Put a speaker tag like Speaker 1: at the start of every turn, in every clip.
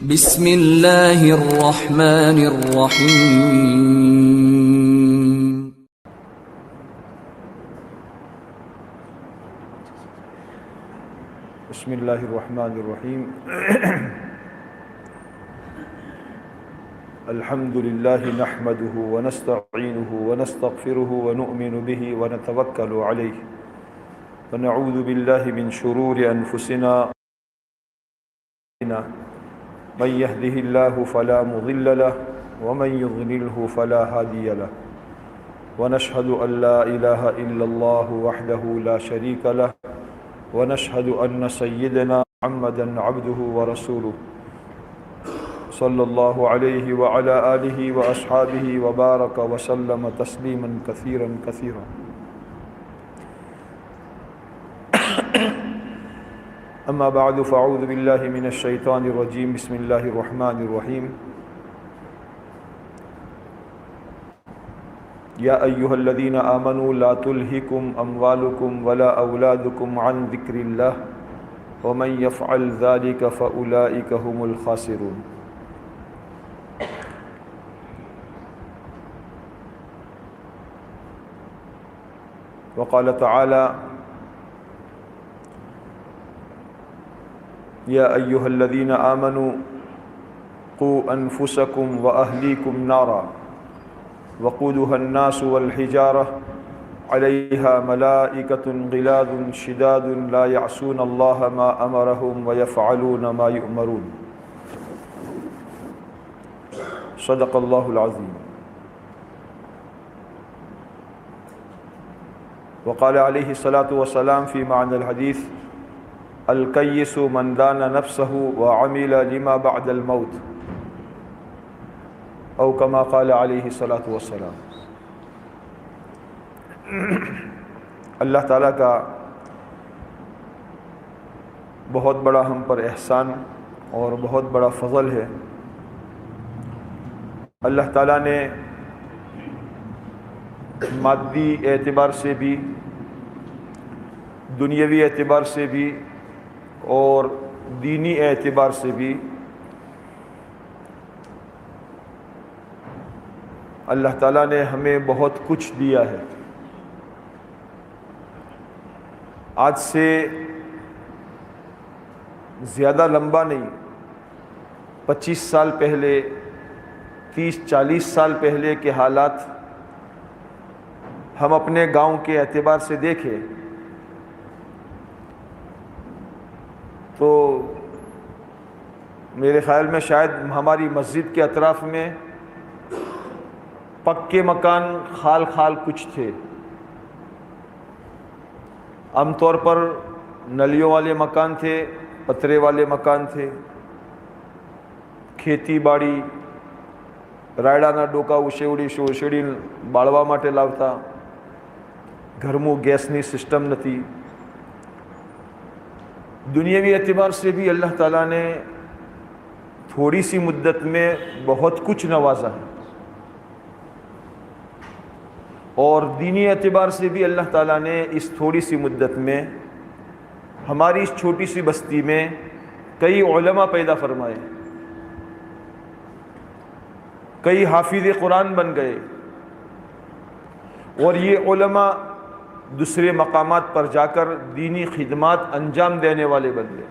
Speaker 1: بسم اللہ الرحمن الرحیم.
Speaker 2: بسم اللہ الرحمن الرحیم. الحمد للہ نحمده ونستعینه ونستغفره ونؤمن به ونتوکل علیہ ونعوذ باللہ من شرور انفسنا من يهده الله فلا مضل له ومن يضلله فلا هادي له ونشهد أن لا إله إلا الله وحده لا شريك له ونشهد أن سيدنا محمدا عبده ورسوله صلى الله عليه وعلى آله وأصحابه وبارك وسلم تسليما كثيرا كثيرا. اما بعد فاعوذ باللہ من الشیطان الرجیم. بسم اللہ الرحمن الرحیم. یا ایہا الذین آمنوا لا تلہکم اموالکم ولا اولادکم عن ذکر اللہ ومن یفعل ذلک فاولئک هم الخاسرون. وقال تعالی یا ایہا الذین آمنوا قوا انفسکم واہلیکم نارا وقودها الناس والحجارہ علیہا ملائکۃ غلاظ شداد لا یعصون اللہ ما امرہم ویفعلون ما یؤمرون. صدق اللہ العظیم. وقال علیہ الصلاۃ والسلام فی معنی الحدیث الکیس من دان نفسہ وعمل لما بعد الموت او کما قال علیہ الصلاۃ والسلام. اللہ تعالیٰ کا بہت بڑا ہم پر احسان اور بہت بڑا فضل ہے. اللہ تعالیٰ نے مادی اعتبار سے بھی دنیاوی اعتبار سے بھی اور دینی اعتبار سے بھی اللہ تعالیٰ نے ہمیں بہت کچھ دیا ہے. آج سے زیادہ لمبا نہیں، 25 سال پہلے 30-40 سال پہلے کے حالات ہم اپنے گاؤں کے اعتبار سے دیکھیں تو میرے خیال میں شاید ہماری مسجد کے اطراف میں پکے مکان خال خال کچھ تھے. عام طور پر نلیوں والے مکان تھے، پترے والے مکان تھے. کھیتی باڑی રાયડાના ડોકા ઉછેડી બાળવા માટે લાવતા. ઘરમું ગેસની સિસ્ટમ નથી. دنیاوی اعتبار سے بھی اللہ تعالیٰ نے تھوڑی سی مدت میں بہت کچھ نوازا ہے، اور دینی اعتبار سے بھی اللہ تعالیٰ نے اس تھوڑی سی مدت میں ہماری اس چھوٹی سی بستی میں کئی علماء پیدا فرمائے، کئی حافظ قرآن بن گئے، اور یہ علماء دوسرے مقامات پر جا کر دینی خدمات انجام دینے والے بن گئے.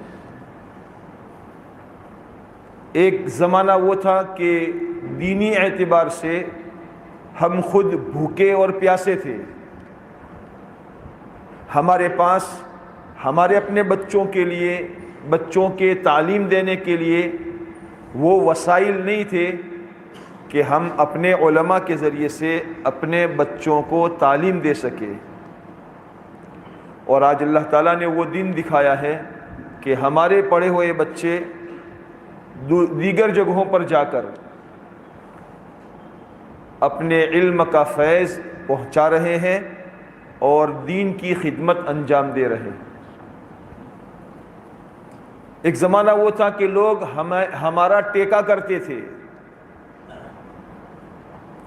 Speaker 2: ایک زمانہ وہ تھا کہ دینی اعتبار سے ہم خود بھوکے اور پیاسے تھے. ہمارے پاس ہمارے اپنے بچوں کے لیے، بچوں کے تعلیم دینے کے لیے وہ وسائل نہیں تھے کہ ہم اپنے علماء کے ذریعے سے اپنے بچوں کو تعلیم دے سکیں. اور آج اللہ تعالیٰ نے وہ دن دکھایا ہے کہ ہمارے پڑھے ہوئے بچے دیگر جگہوں پر جا کر اپنے علم کا فیض پہنچا رہے ہیں اور دین کی خدمت انجام دے رہے ہیں. ایک زمانہ وہ تھا کہ لوگ ہمارا ٹیکا کرتے تھے.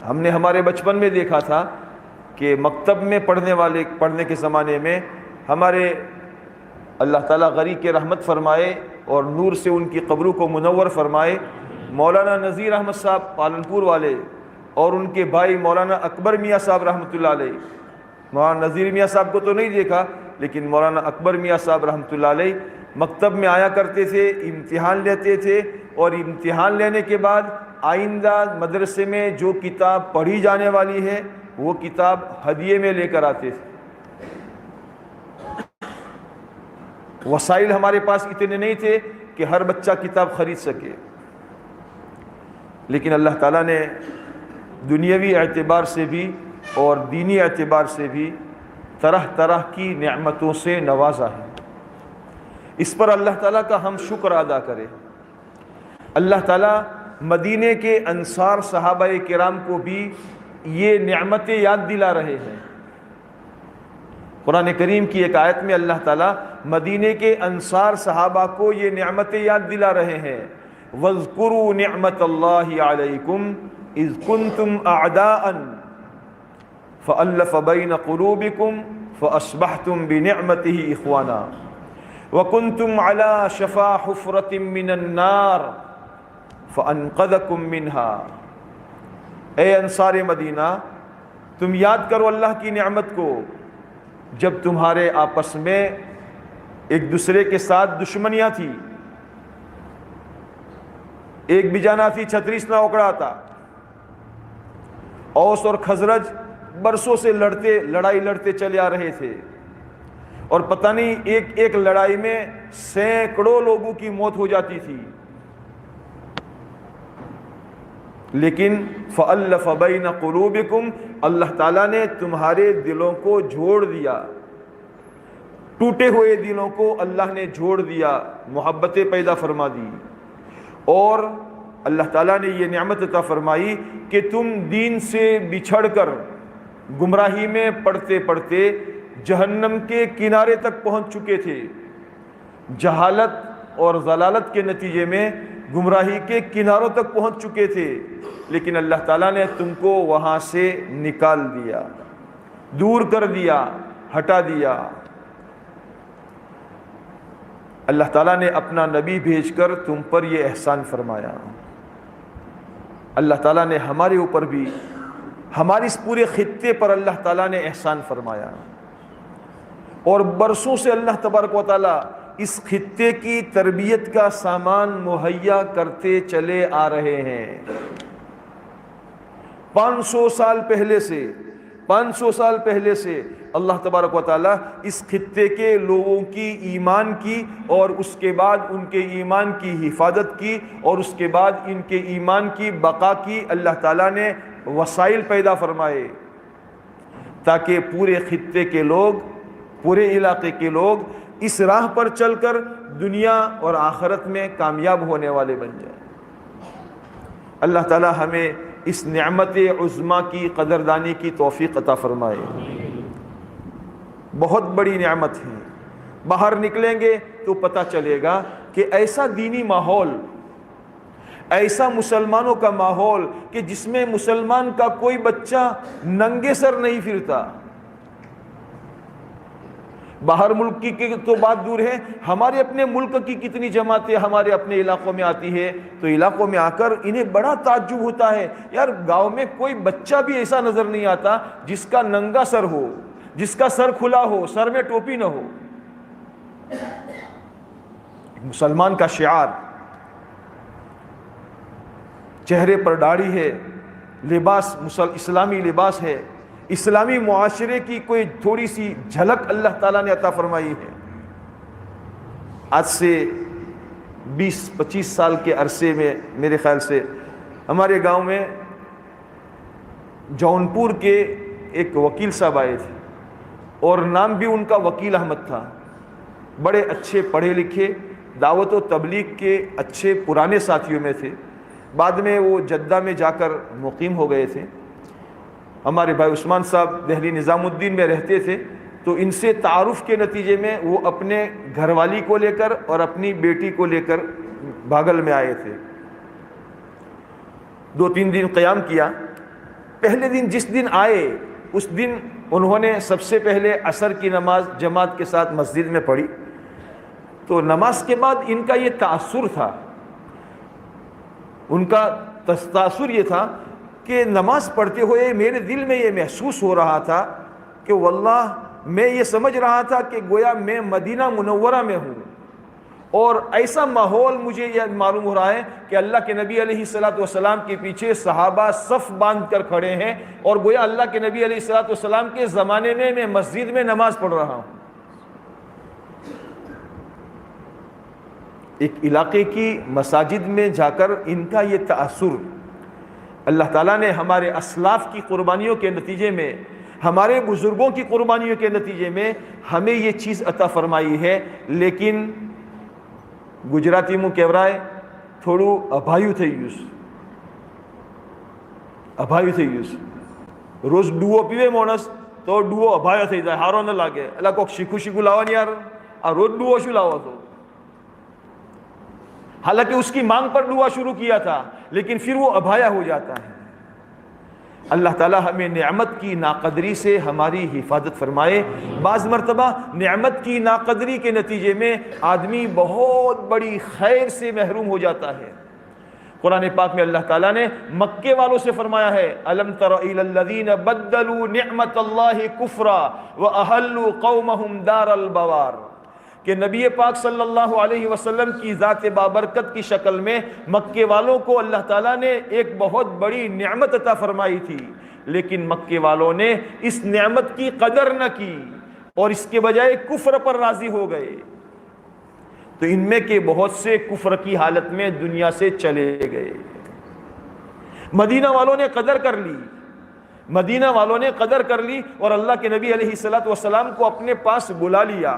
Speaker 2: ہم نے ہمارے بچپن میں دیکھا تھا کہ مکتب میں پڑھنے کے زمانے میں ہمارے اللہ تعالیٰ غری کے رحمت فرمائے اور نور سے ان کی قبروں کو منور فرمائے۔ مولانا نذیر احمد صاحب پالنپور والے اور ان کے بھائی مولانا اکبر میاں صاحب رحمۃ اللہ علیہ، مولانا نذیر میاں صاحب کو تو نہیں دیکھا لیکن مولانا اکبر میاں صاحب رحمۃ اللہ علیہ مکتب میں آیا کرتے تھے، امتحان لیتے تھے، اور امتحان لینے کے بعد آئندہ مدرسے میں جو کتاب پڑھی جانے والی ہے وہ کتاب ہدیے میں لے کر آتے تھے۔ وسائل ہمارے پاس اتنے نہیں تھے کہ ہر بچہ کتاب خرید سکے، لیکن اللہ تعالیٰ نے دنیاوی اعتبار سے بھی اور دینی اعتبار سے بھی طرح طرح کی نعمتوں سے نوازا ہے۔ اس پر اللہ تعالیٰ کا ہم شکر ادا کریں۔ اللہ تعالیٰ مدینے کے انصار صحابہ کرام کو بھی یہ نعمتیں یاد دلا رہے ہیں۔ قرآن کریم کی ایک آیت میں اللہ تعالیٰ مدینے کے انصار صحابہ کو یہ نعمتیں یاد دلا رہے ہیں۔ وَاذْكُرُوا نِعْمَةَ اللَّهِ عَلَيْكُمْ إِذْ كُنْتُمْ أَعْدَاءً فَأَلَّفَ بَيْنَ قُلُوبِكُمْ فَأَصْبَحْتُمْ بِنِعْمَتِهِ إِخْوَانًا وَكُنْتُمْ عَلَى شَفَا حُفْرَةٍ مِّنَ النَّارِ فَأَنْقَذَكُمْ مِنْهَا۔ اے انصار مدینہ، تم یاد کرو اللہ کی نعمت کو جب تمہارے آپس میں ایک دوسرے کے ساتھ دشمنیاں تھی، ایک بجانا تھی، چھتریس نہ اکڑا تھا۔ اوس اور خزرج برسوں سے لڑائی لڑتے چلے آ رہے تھے، اور پتہ نہیں ایک لڑائی میں سینکڑوں لوگوں کی موت ہو جاتی تھی، لیکن فَأَلَّفَ بَيْنَ قُلُوبِكُمْ، اللہ تعالیٰ نے تمہارے دلوں کو جوڑ دیا، ٹوٹے ہوئے دلوں کو اللہ نے جوڑ دیا، محبتیں پیدا فرما دی، اور اللہ تعالیٰ نے یہ نعمت عطا فرمائی کہ تم دین سے بچھڑ کر گمراہی میں پڑھتے پڑھتے جہنم کے کنارے تک پہنچ چکے تھے، جہالت اور ضلالت کے نتیجے میں گمراہی کے کناروں تک پہنچ چکے تھے، لیکن اللہ تعالیٰ نے تم کو وہاں سے نکال دیا، دور کر دیا، ہٹا دیا۔ اللہ تعالیٰ نے اپنا نبی بھیج کر تم پر یہ احسان فرمایا۔ اللہ تعالیٰ نے ہمارے اوپر بھی، ہمارے اس پورے خطے پر اللہ تعالیٰ نے احسان فرمایا، اور برسوں سے اللہ تبارک و تعالیٰ اس خطے کی تربیت کا سامان مہیا کرتے چلے آ رہے ہیں۔ 500 سال پہلے سے اللہ تبارک و تعالیٰ اس خطے کے لوگوں کی ایمان کی، اور اس کے بعد ان کے ایمان کی حفاظت کی، اور اس کے بعد ان کے ایمان کی بقا کی۔ اللہ تعالیٰ نے وسائل پیدا فرمائے تاکہ پورے خطے کے لوگ، پورے علاقے کے لوگ اس راہ پر چل کر دنیا اور آخرت میں کامیاب ہونے والے بن جائیں۔ اللہ تعالیٰ ہمیں اس نعمت عظمیٰ کی قدردانی کی توفیق عطا فرمائے۔ بہت بڑی نعمت ہے، باہر نکلیں گے تو پتہ چلے گا کہ ایسا دینی ماحول، ایسا مسلمانوں کا ماحول کہ جس میں مسلمان کا کوئی بچہ ننگے سر نہیں پھرتا۔ باہر ملک کی تو بات دور ہے، ہمارے اپنے ملک کی کتنی جماعتیں ہمارے اپنے علاقوں میں آتی ہے، تو علاقوں میں آ کر انہیں بڑا تعجب ہوتا ہے، یار گاؤں میں کوئی بچہ بھی ایسا نظر نہیں آتا جس کا ننگا سر ہو، جس کا سر کھلا ہو، سر میں ٹوپی نہ ہو۔ مسلمان کا شعار، چہرے پر داڑھی ہے، لباس اسلامی لباس ہے، اسلامی معاشرے کی کوئی تھوڑی سی جھلک اللہ تعالیٰ نے عطا فرمائی ہے۔ آج سے 20-25 سال کے عرصے میں میرے خیال سے ہمارے گاؤں میں جونپور کے ایک وکیل صاحب آئے تھے، اور نام بھی ان کا وکیل احمد تھا، بڑے اچھے پڑھے لکھے، دعوت و تبلیغ کے اچھے پرانے ساتھیوں میں تھے، بعد میں وہ جدہ میں جا کر مقیم ہو گئے تھے۔ ہمارے بھائی عثمان صاحب دہلی نظام الدین میں رہتے تھے، تو ان سے تعارف کے نتیجے میں وہ اپنے گھر والی کو لے کر اور اپنی بیٹی کو لے کر بھاگل میں آئے تھے۔ 2-3 دن قیام کیا۔ پہلے دن جس دن آئے اس دن انہوں نے سب سے پہلے عصر کی نماز جماعت کے ساتھ مسجد میں پڑھی، تو نماز کے بعد ان کا یہ تاثر تھا، ان کا تاثر یہ تھا کہ نماز پڑھتے ہوئے میرے دل میں یہ محسوس ہو رہا تھا کہ واللہ میں یہ سمجھ رہا تھا کہ گویا میں مدینہ منورہ میں ہوں، اور ایسا ماحول مجھے یہ معلوم ہو رہا ہے کہ اللہ کے نبی علیہ الصلوۃ والسلام کے پیچھے صحابہ صف باندھ کر کھڑے ہیں، اور گویا اللہ کے نبی علیہ الصلوۃ والسلام کے زمانے میں مسجد میں نماز پڑھ رہا ہوں۔ ایک علاقے کی مساجد میں جا کر ان کا یہ تأثر، اللہ تعالیٰ نے ہمارے اسلاف کی قربانیوں کے نتیجے میں، ہمارے بزرگوں کی قربانیوں کے نتیجے میں ہمیں یہ چیز عطا فرمائی ہے۔ لیکن گجراتی میں کہرائے تھوڑو ابھایو થઈ ગયું રોજ ડુઓ પીવે માણસ તો ડુઓ અભાયો થઈ જાય, હારો ન લાગે, એટલે કોઈક શીખું લાવવાની યાર, આ રોજ ડુઓ શું લાવો છો? حالانکہ اس کی مانگ پر دعا شروع کیا تھا، لیکن پھر وہ ابھایا ہو جاتا ہے۔ اللہ تعالیٰ ہمیں نعمت کی ناقدری سے ہماری حفاظت فرمائے۔ بعض مرتبہ نعمت کی ناقدری کے نتیجے میں آدمی بہت بڑی خیر سے محروم ہو جاتا ہے۔ قرآن پاک میں اللہ تعالیٰ نے مکے والوں سے فرمایا ہے، أَلَمْ تَرَ إِلَى الَّذِينَ بَدَّلُوا نِعْمَةَ اللَّهِ كُفْرًا وَأَحَلُّوا قَوْمَهُمْ دَارَ الْبَوَارِ، کہ نبی پاک صلی اللہ علیہ وسلم کی ذات بابرکت کی شکل میں مکے والوں کو اللہ تعالیٰ نے ایک بہت بڑی نعمت عطا فرمائی تھی، لیکن مکے والوں نے اس نعمت کی قدر نہ کی اور اس کے بجائے کفر پر راضی ہو گئے، تو ان میں کے بہت سے کفر کی حالت میں دنیا سے چلے گئے۔ مدینہ والوں نے قدر کر لی، مدینہ والوں نے قدر کر لی اور اللہ کے نبی علیہ الصلوۃ والسلام کو اپنے پاس بلا لیا۔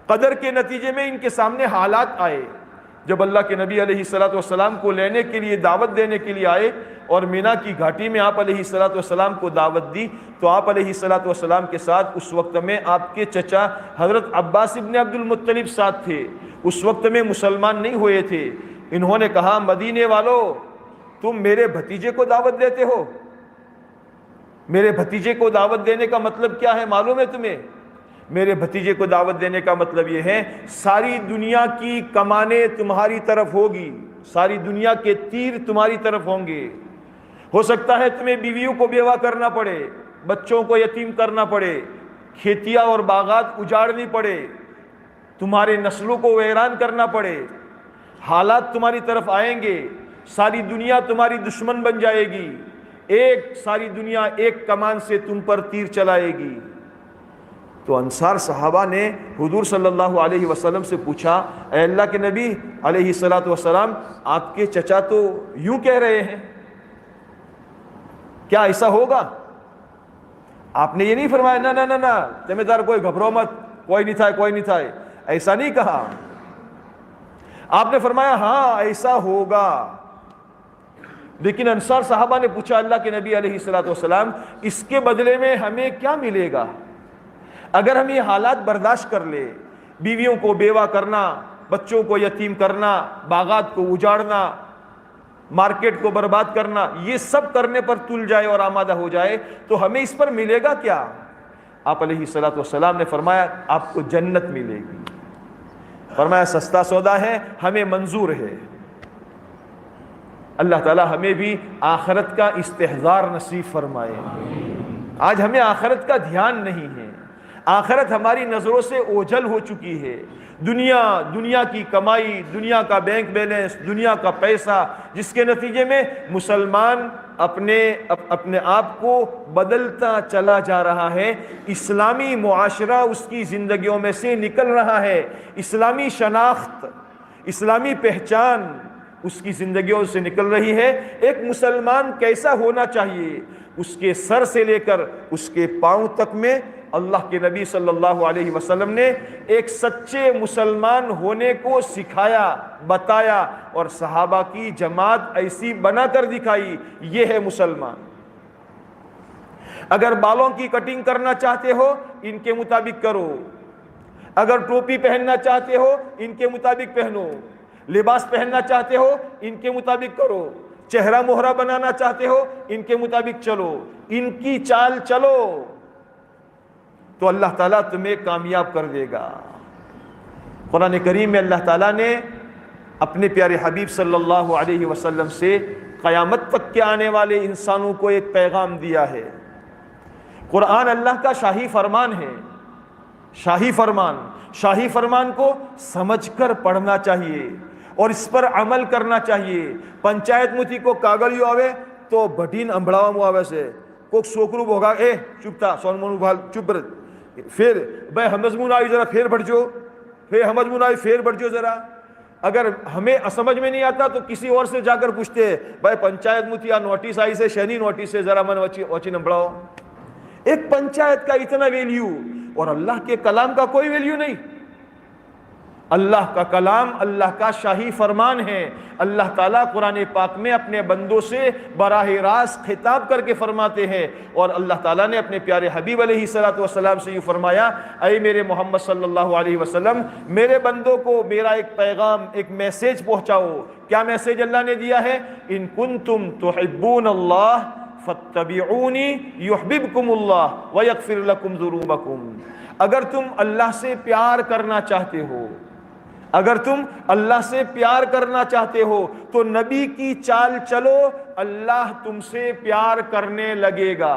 Speaker 2: قدر کے نتیجے میں ان کے سامنے حالات آئے، جب اللہ کے نبی علیہ الصلوۃ والسلام کو لینے کے لیے، دعوت دینے کے لیے آئے اور مینا کی گھاٹی میں آپ علیہ الصلوۃ والسلام کو دعوت دی، تو آپ علیہ الصلوۃ والسلام کے ساتھ اس وقت میں آپ کے چچا حضرت عباس ابن عبد المطلب ساتھ تھے، اس وقت میں مسلمان نہیں ہوئے تھے۔ انہوں نے کہا، مدینے والو تم میرے بھتیجے کو دعوت دیتے ہو؟ میرے بھتیجے کو دعوت دینے کا مطلب کیا ہے معلوم ہے تمہیں؟ میرے بھتیجے کو دعوت دینے کا مطلب یہ ہے ساری دنیا کی کمانیں تمہاری طرف ہوگی، ساری دنیا کے تیر تمہاری طرف ہوں گے۔ ہو سکتا ہے تمہیں بیویوں کو بیوہ کرنا پڑے، بچوں کو یتیم کرنا پڑے، کھیتیاں اور باغات اجاڑنی پڑے، تمہارے نسلوں کو ویران کرنا پڑے، حالات تمہاری طرف آئیں گے، ساری دنیا تمہاری دشمن بن جائے گی، ساری دنیا ایک کمان سے تم پر تیر چلائے گی۔ تو انصار صحابہ نے حضور صلی اللہ علیہ وسلم سے پوچھا، اے اللہ کے نبی علیہ الصلوۃ والسلام، آپ کے چچا تو یوں کہہ رہے ہیں، کیا ایسا ہوگا؟ آپ نے یہ نہیں فرمایا نہ نہ نہ نہ تمہیں دار کوئی گھبرو مت، کوئی نہیں تھا کوئی نہیں تھا، ایسا نہیں کہا۔ آپ نے فرمایا ہاں ایسا ہوگا۔ لیکن انصار صحابہ نے پوچھا، اللہ کے نبی علیہ الصلوۃ والسلام، اس کے بدلے میں ہمیں کیا ملے گا؟ اگر ہم یہ حالات برداشت کر لے، بیویوں کو بیوہ کرنا، بچوں کو یتیم کرنا، باغات کو اجاڑنا، مارکیٹ کو برباد کرنا، یہ سب کرنے پر تل جائے اور آمادہ ہو جائے تو ہمیں اس پر ملے گا کیا؟ آپ علیہ الصلوۃ والسلام نے فرمایا آپ کو جنت ملے گی۔ فرمایا سستا سودا ہے، ہمیں منظور ہے۔ اللہ تعالی ہمیں بھی آخرت کا استحضار نصیب فرمائے۔ آج ہمیں آخرت کا دھیان نہیں ہے، آخرت ہماری نظروں سے اوجھل ہو چکی ہے۔ دنیا کی کمائی، دنیا کا بینک بیلنس، دنیا کا پیسہ، جس کے نتیجے میں مسلمان اپنے آپ کو بدلتا چلا جا رہا ہے، اسلامی معاشرہ اس کی زندگیوں میں سے نکل رہا ہے، اسلامی شناخت، اسلامی پہچان اس کی زندگیوں سے نکل رہی ہے۔ ایک مسلمان کیسا ہونا چاہیے، اس کے سر سے لے کر اس کے پاؤں تک میں اللہ کے نبی صلی اللہ علیہ وسلم نے ایک سچے مسلمان ہونے کو سکھایا، بتایا، اور صحابہ کی جماعت ایسی بنا کر دکھائی۔ یہ ہے مسلمان۔ اگر بالوں کی کٹنگ کرنا چاہتے ہو ان کے مطابق کرو، اگر ٹوپی پہننا چاہتے ہو ان کے مطابق پہنو، لباس پہننا چاہتے ہو ان کے مطابق کرو، چہرہ مہرہ بنانا چاہتے ہو ان کے مطابق چلو، ان کی چال چلو تو اللہ تعالیٰ تمہیں کامیاب کر دے گا۔ قرآن کریم میں اللہ تعالیٰ نے اپنے پیارے حبیب صلی اللہ علیہ وسلم سے قیامت تک کے آنے والے انسانوں کو ایک پیغام دیا ہے۔ قرآن اللہ کا شاہی فرمان ہے، شاہی فرمان کو سمجھ کر پڑھنا چاہیے اور اس پر عمل کرنا چاہیے۔ پنچایت متی کو کاغذ آوے تو بٹین امبڑاوا مواوے سے کوک سوکرو بھوگا اے چپ تھا سون منو بھال چپ رہ پھر بھائی ہمزمون آئی ذرا پھر بڑھ جو پھر ہمزمون آئی پھر بڑھ جو ذرا۔ اگر ہمیں سمجھ میں نہیں آتا تو کسی اور سے جا کر پوچھتے ہیں بھائی پنچایت متی نوٹس آئی سے شنی نوٹس سے ذرا من وچی نمبڑاؤ۔ ایک پنچایت کا اتنا ویلیو اور اللہ کے کلام کا کوئی ویلیو نہیں۔ اللہ کا کلام اللہ کا شاہی فرمان ہے۔ اللہ تعالیٰ قرآن پاک میں اپنے بندوں سے براہ راست خطاب کر کے فرماتے ہیں، اور اللہ تعالیٰ نے اپنے پیارے حبیب علیہ السلام سے یہ فرمایا، اے میرے محمد صلی اللہ علیہ وسلم میرے بندوں کو میرا ایک پیغام، ایک میسیج پہنچاؤ۔ کیا میسیج اللہ نے دیا ہے؟ ان کنتم تحبون اللہ فاتبعونی یحببکم اللہ ویغفر لکم ذنوبکم۔ اگر تم اللہ سے پیار کرنا چاہتے ہو، اگر تم اللہ سے پیار کرنا چاہتے ہو تو نبی کی چال چلو، اللہ تم سے پیار کرنے لگے گا۔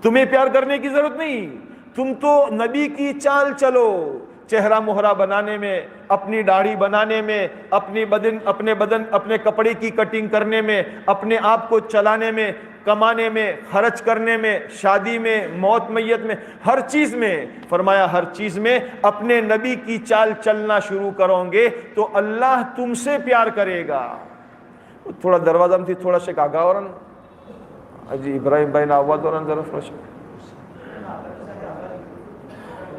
Speaker 2: تمہیں پیار کرنے کی ضرورت نہیں، تم تو نبی کی چال چلو۔ چہرہ مہرہ بنانے میں، اپنی داڑھی بنانے میں، اپنے کپڑے کی کٹنگ کرنے میں، اپنے آپ کو چلانے میں، کمانے میں، خرچ کرنے میں، شادی میں، موت میت میں، ہر چیز میں فرمایا ہر چیز میں اپنے نبی کی چال چلنا شروع کرو گے تو اللہ تم سے پیار کرے گا۔ تھوڑا دروازہ میں تھی تھوڑا سا آگا اور جی ابراہیم بھائی نے آواز اور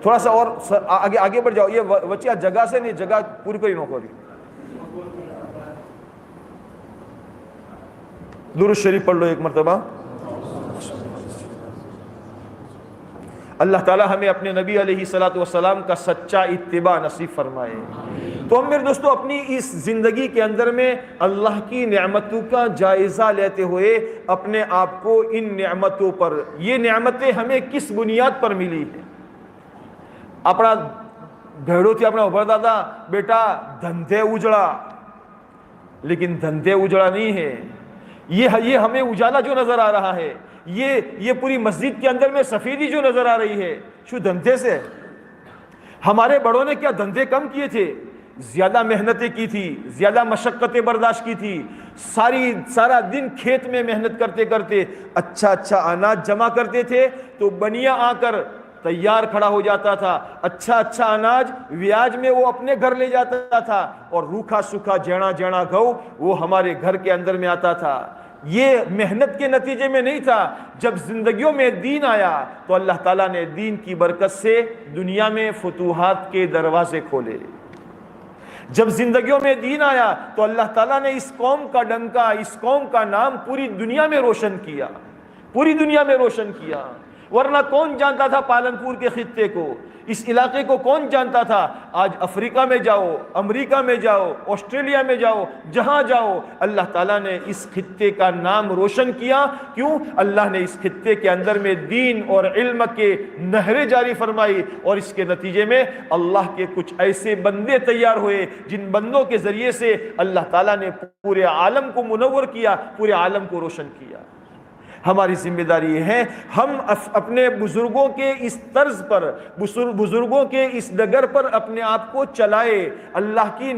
Speaker 2: تھوڑا سا اور آگے بڑھ جاؤ، یہ وچیا جگہ سے نہیں، جگہ پوری پوری نو کری۔ درود شریف پڑھ لو ایک مرتبہ۔ اللہ تعالی ہمیں اپنے نبی علیہ السلام کا سچا اتباع نصیب فرمائے۔ تو ہم میرے دوستو اپنی اس زندگی کے اندر میں اللہ کی نعمتوں کا جائزہ لیتے ہوئے اپنے آپ کو ان نعمتوں پر، یہ نعمتیں ہمیں کس بنیاد پر ملی ہیں۔ اپنا گھڑوں تھی اپنا ابھر دادا بیٹا دھندے اجڑا، لیکن دھندے اجڑا نہیں ہے، یہ ہمیں اجالا جو نظر آ رہا ہے، یہ پوری مسجد کے اندر میں سفیدی جو نظر آ رہی ہے، شو دھندے سے؟ ہمارے بڑوں نے کیا دھندے کم کیے تھے؟ زیادہ محنتیں کی تھی، زیادہ مشقتیں برداشت کی تھی، سارا دن کھیت میں محنت کرتے کرتے اچھا اناج جمع کرتے تھے تو بنیا آ کر تیار کھڑا ہو جاتا تھا، اچھا اناج ویاج میں وہ اپنے گھر لے جاتا تھا، اور روکھا سوکھا جینا گھو وہ ہمارے گھر کے اندر میں آتا تھا۔ یہ محنت کے نتیجے میں نہیں تھا۔ جب زندگیوں میں دین آیا تو اللہ تعالیٰ نے دین کی برکت سے دنیا میں فتوحات کے دروازے کھولے۔ جب زندگیوں میں دین آیا تو اللہ تعالیٰ نے اس قوم کا ڈنکا، اس قوم کا نام پوری دنیا میں روشن کیا، پوری دنیا میں روشن کیا۔ ورنہ کون جانتا تھا پالنپور کے خطے کو، اس علاقے کو کون جانتا تھا؟ آج افریقہ میں جاؤ، امریکہ میں جاؤ، آسٹریلیا میں جاؤ، جہاں جاؤ اللہ تعالیٰ نے اس خطے کا نام روشن کیا۔ کیوں؟ اللہ نے اس خطے کے اندر میں دین اور علم کے نہریں جاری فرمائی، اور اس کے نتیجے میں اللہ کے کچھ ایسے بندے تیار ہوئے جن بندوں کے ذریعے سے اللہ تعالیٰ نے پورے عالم کو منور کیا، پورے عالم کو روشن کیا۔ ہماری ذمہ داری یہ ہے ہم اپنے بزرگوں کے اس طرز پر، بزرگوں کے اس ڈگر پر اپنے آپ کو چلائے، اللہ کی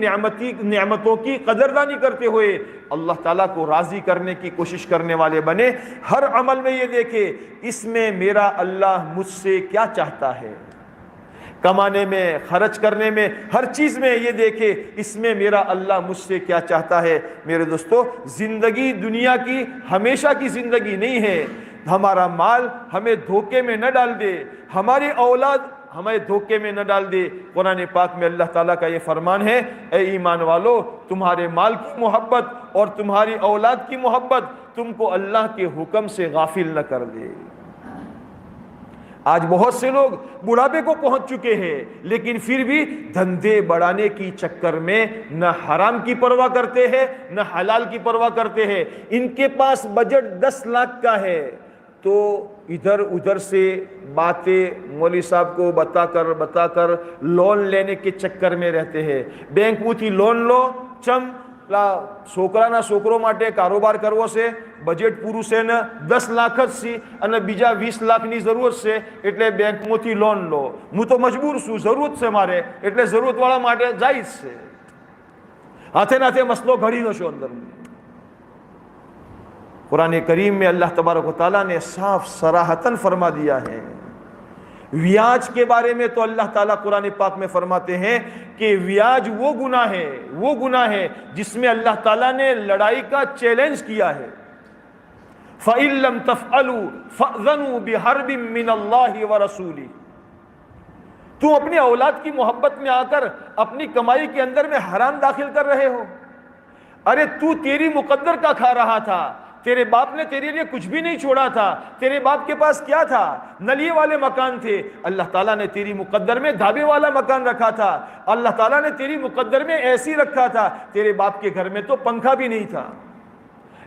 Speaker 2: نعمتوں کی قدردانی کرتے ہوئے اللہ تعالیٰ کو راضی کرنے کی کوشش کرنے والے بنے۔ ہر عمل میں یہ دیکھے اس میں میرا اللہ مجھ سے کیا چاہتا ہے، کمانے میں، خرچ کرنے میں، ہر چیز میں یہ دیکھے اس میں میرا اللہ مجھ سے کیا چاہتا ہے۔ میرے دوستو زندگی دنیا کی ہمیشہ کی زندگی نہیں ہے۔ ہمارا مال ہمیں دھوکے میں نہ ڈال دے، ہماری اولاد ہمیں دھوکے میں نہ ڈال دے۔ قرآن پاک میں اللہ تعالیٰ کا یہ فرمان ہے، اے ایمان والو تمہارے مال کی محبت اور تمہاری اولاد کی محبت تم کو اللہ کے حکم سے غافل نہ کر دے۔ آج بہت سے لوگ بڑھاپے کو پہنچ چکے ہیں لیکن پھر بھی دھندے بڑھانے کی چکر میں نہ حرام کی پرواہ کرتے ہیں نہ حلال کی پرواہ کرتے ہیں۔ ان کے پاس بجٹ 10 لاکھ کا ہے، تو ادھر ادھر سے باتیں مولوی صاحب کو بتا کر لون لینے کے چکر میں رہتے ہیں. બેંકમાંથી લોન લો ચમ છોકરાના છોકરો માટે કારોબાર કરવો છે, બજેટ પૂરું છે ને 10 લાખ જ છે અને બીજા 20 લાખની જરૂરત છે એટલે બેંકમાંથી લોન લો. હું તો મજબૂર છું, જરૂરત છે મારે એટલે જરૂરતવાળા માટે જાયજ છે. હાથે નાથે મસલો ઘડી નશો અંદર. قرآن کریم میں اللہ تبارک و تعالیٰ نے صاف صراحتاً فرما دیا ہے. ویاج کے بارے میں تو اللہ تعالیٰ قرآن پاک میں فرماتے ہیں کہ ویاج وہ گناہ ہے جس میں اللہ تعالیٰ نے لڑائی کا چیلنج کیا ہے. فَإِن لَّمْ تَفْعَلُوا فَأْذَنُوا بِحَرْبٍ مِّنَ اللَّهِ وَرَسُولِهِ. تم اپنی اولاد کی محبت میں آ کر اپنی کمائی کے اندر میں حرام داخل کر رہے ہو. ارے تو تیری مقدر کا کھا رہا تھا, تیرے باپ نے تیرے لیے کچھ بھی نہیں چھوڑا تھا. تیرے باپ کے پاس کیا تھا؟ نلیے والے مکان تھے. اللہ تعالیٰ نے تیری مقدر میں دھابے والا مکان رکھا تھا. اللہ تعالیٰ نے تیری مقدر میں ایسی رکھا تھا. تیرے باپ کے گھر میں تو پنکھا بھی نہیں تھا,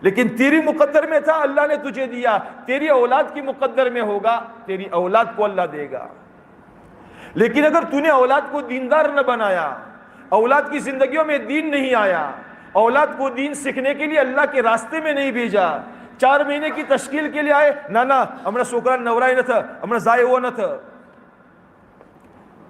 Speaker 2: لیکن تیری مقدر میں تھا, اللہ نے تجھے دیا. تیری اولاد کی مقدر میں ہوگا, تیری اولاد کو اللہ دے گا. لیکن اگر تو نے اولاد کو دیندار نہ بنایا, اولاد کی زندگیوں میں دین نہیں آیا, اولاد کو دین سیکھنے کے لیے اللہ کے راستے میں نہیں بھیجا, 4 مہینے کی تشکیل کے لیے آئے, نانا ہمارا سوکرا نورائی نہ تھا, ہمارا زائے وہ نہ تھا,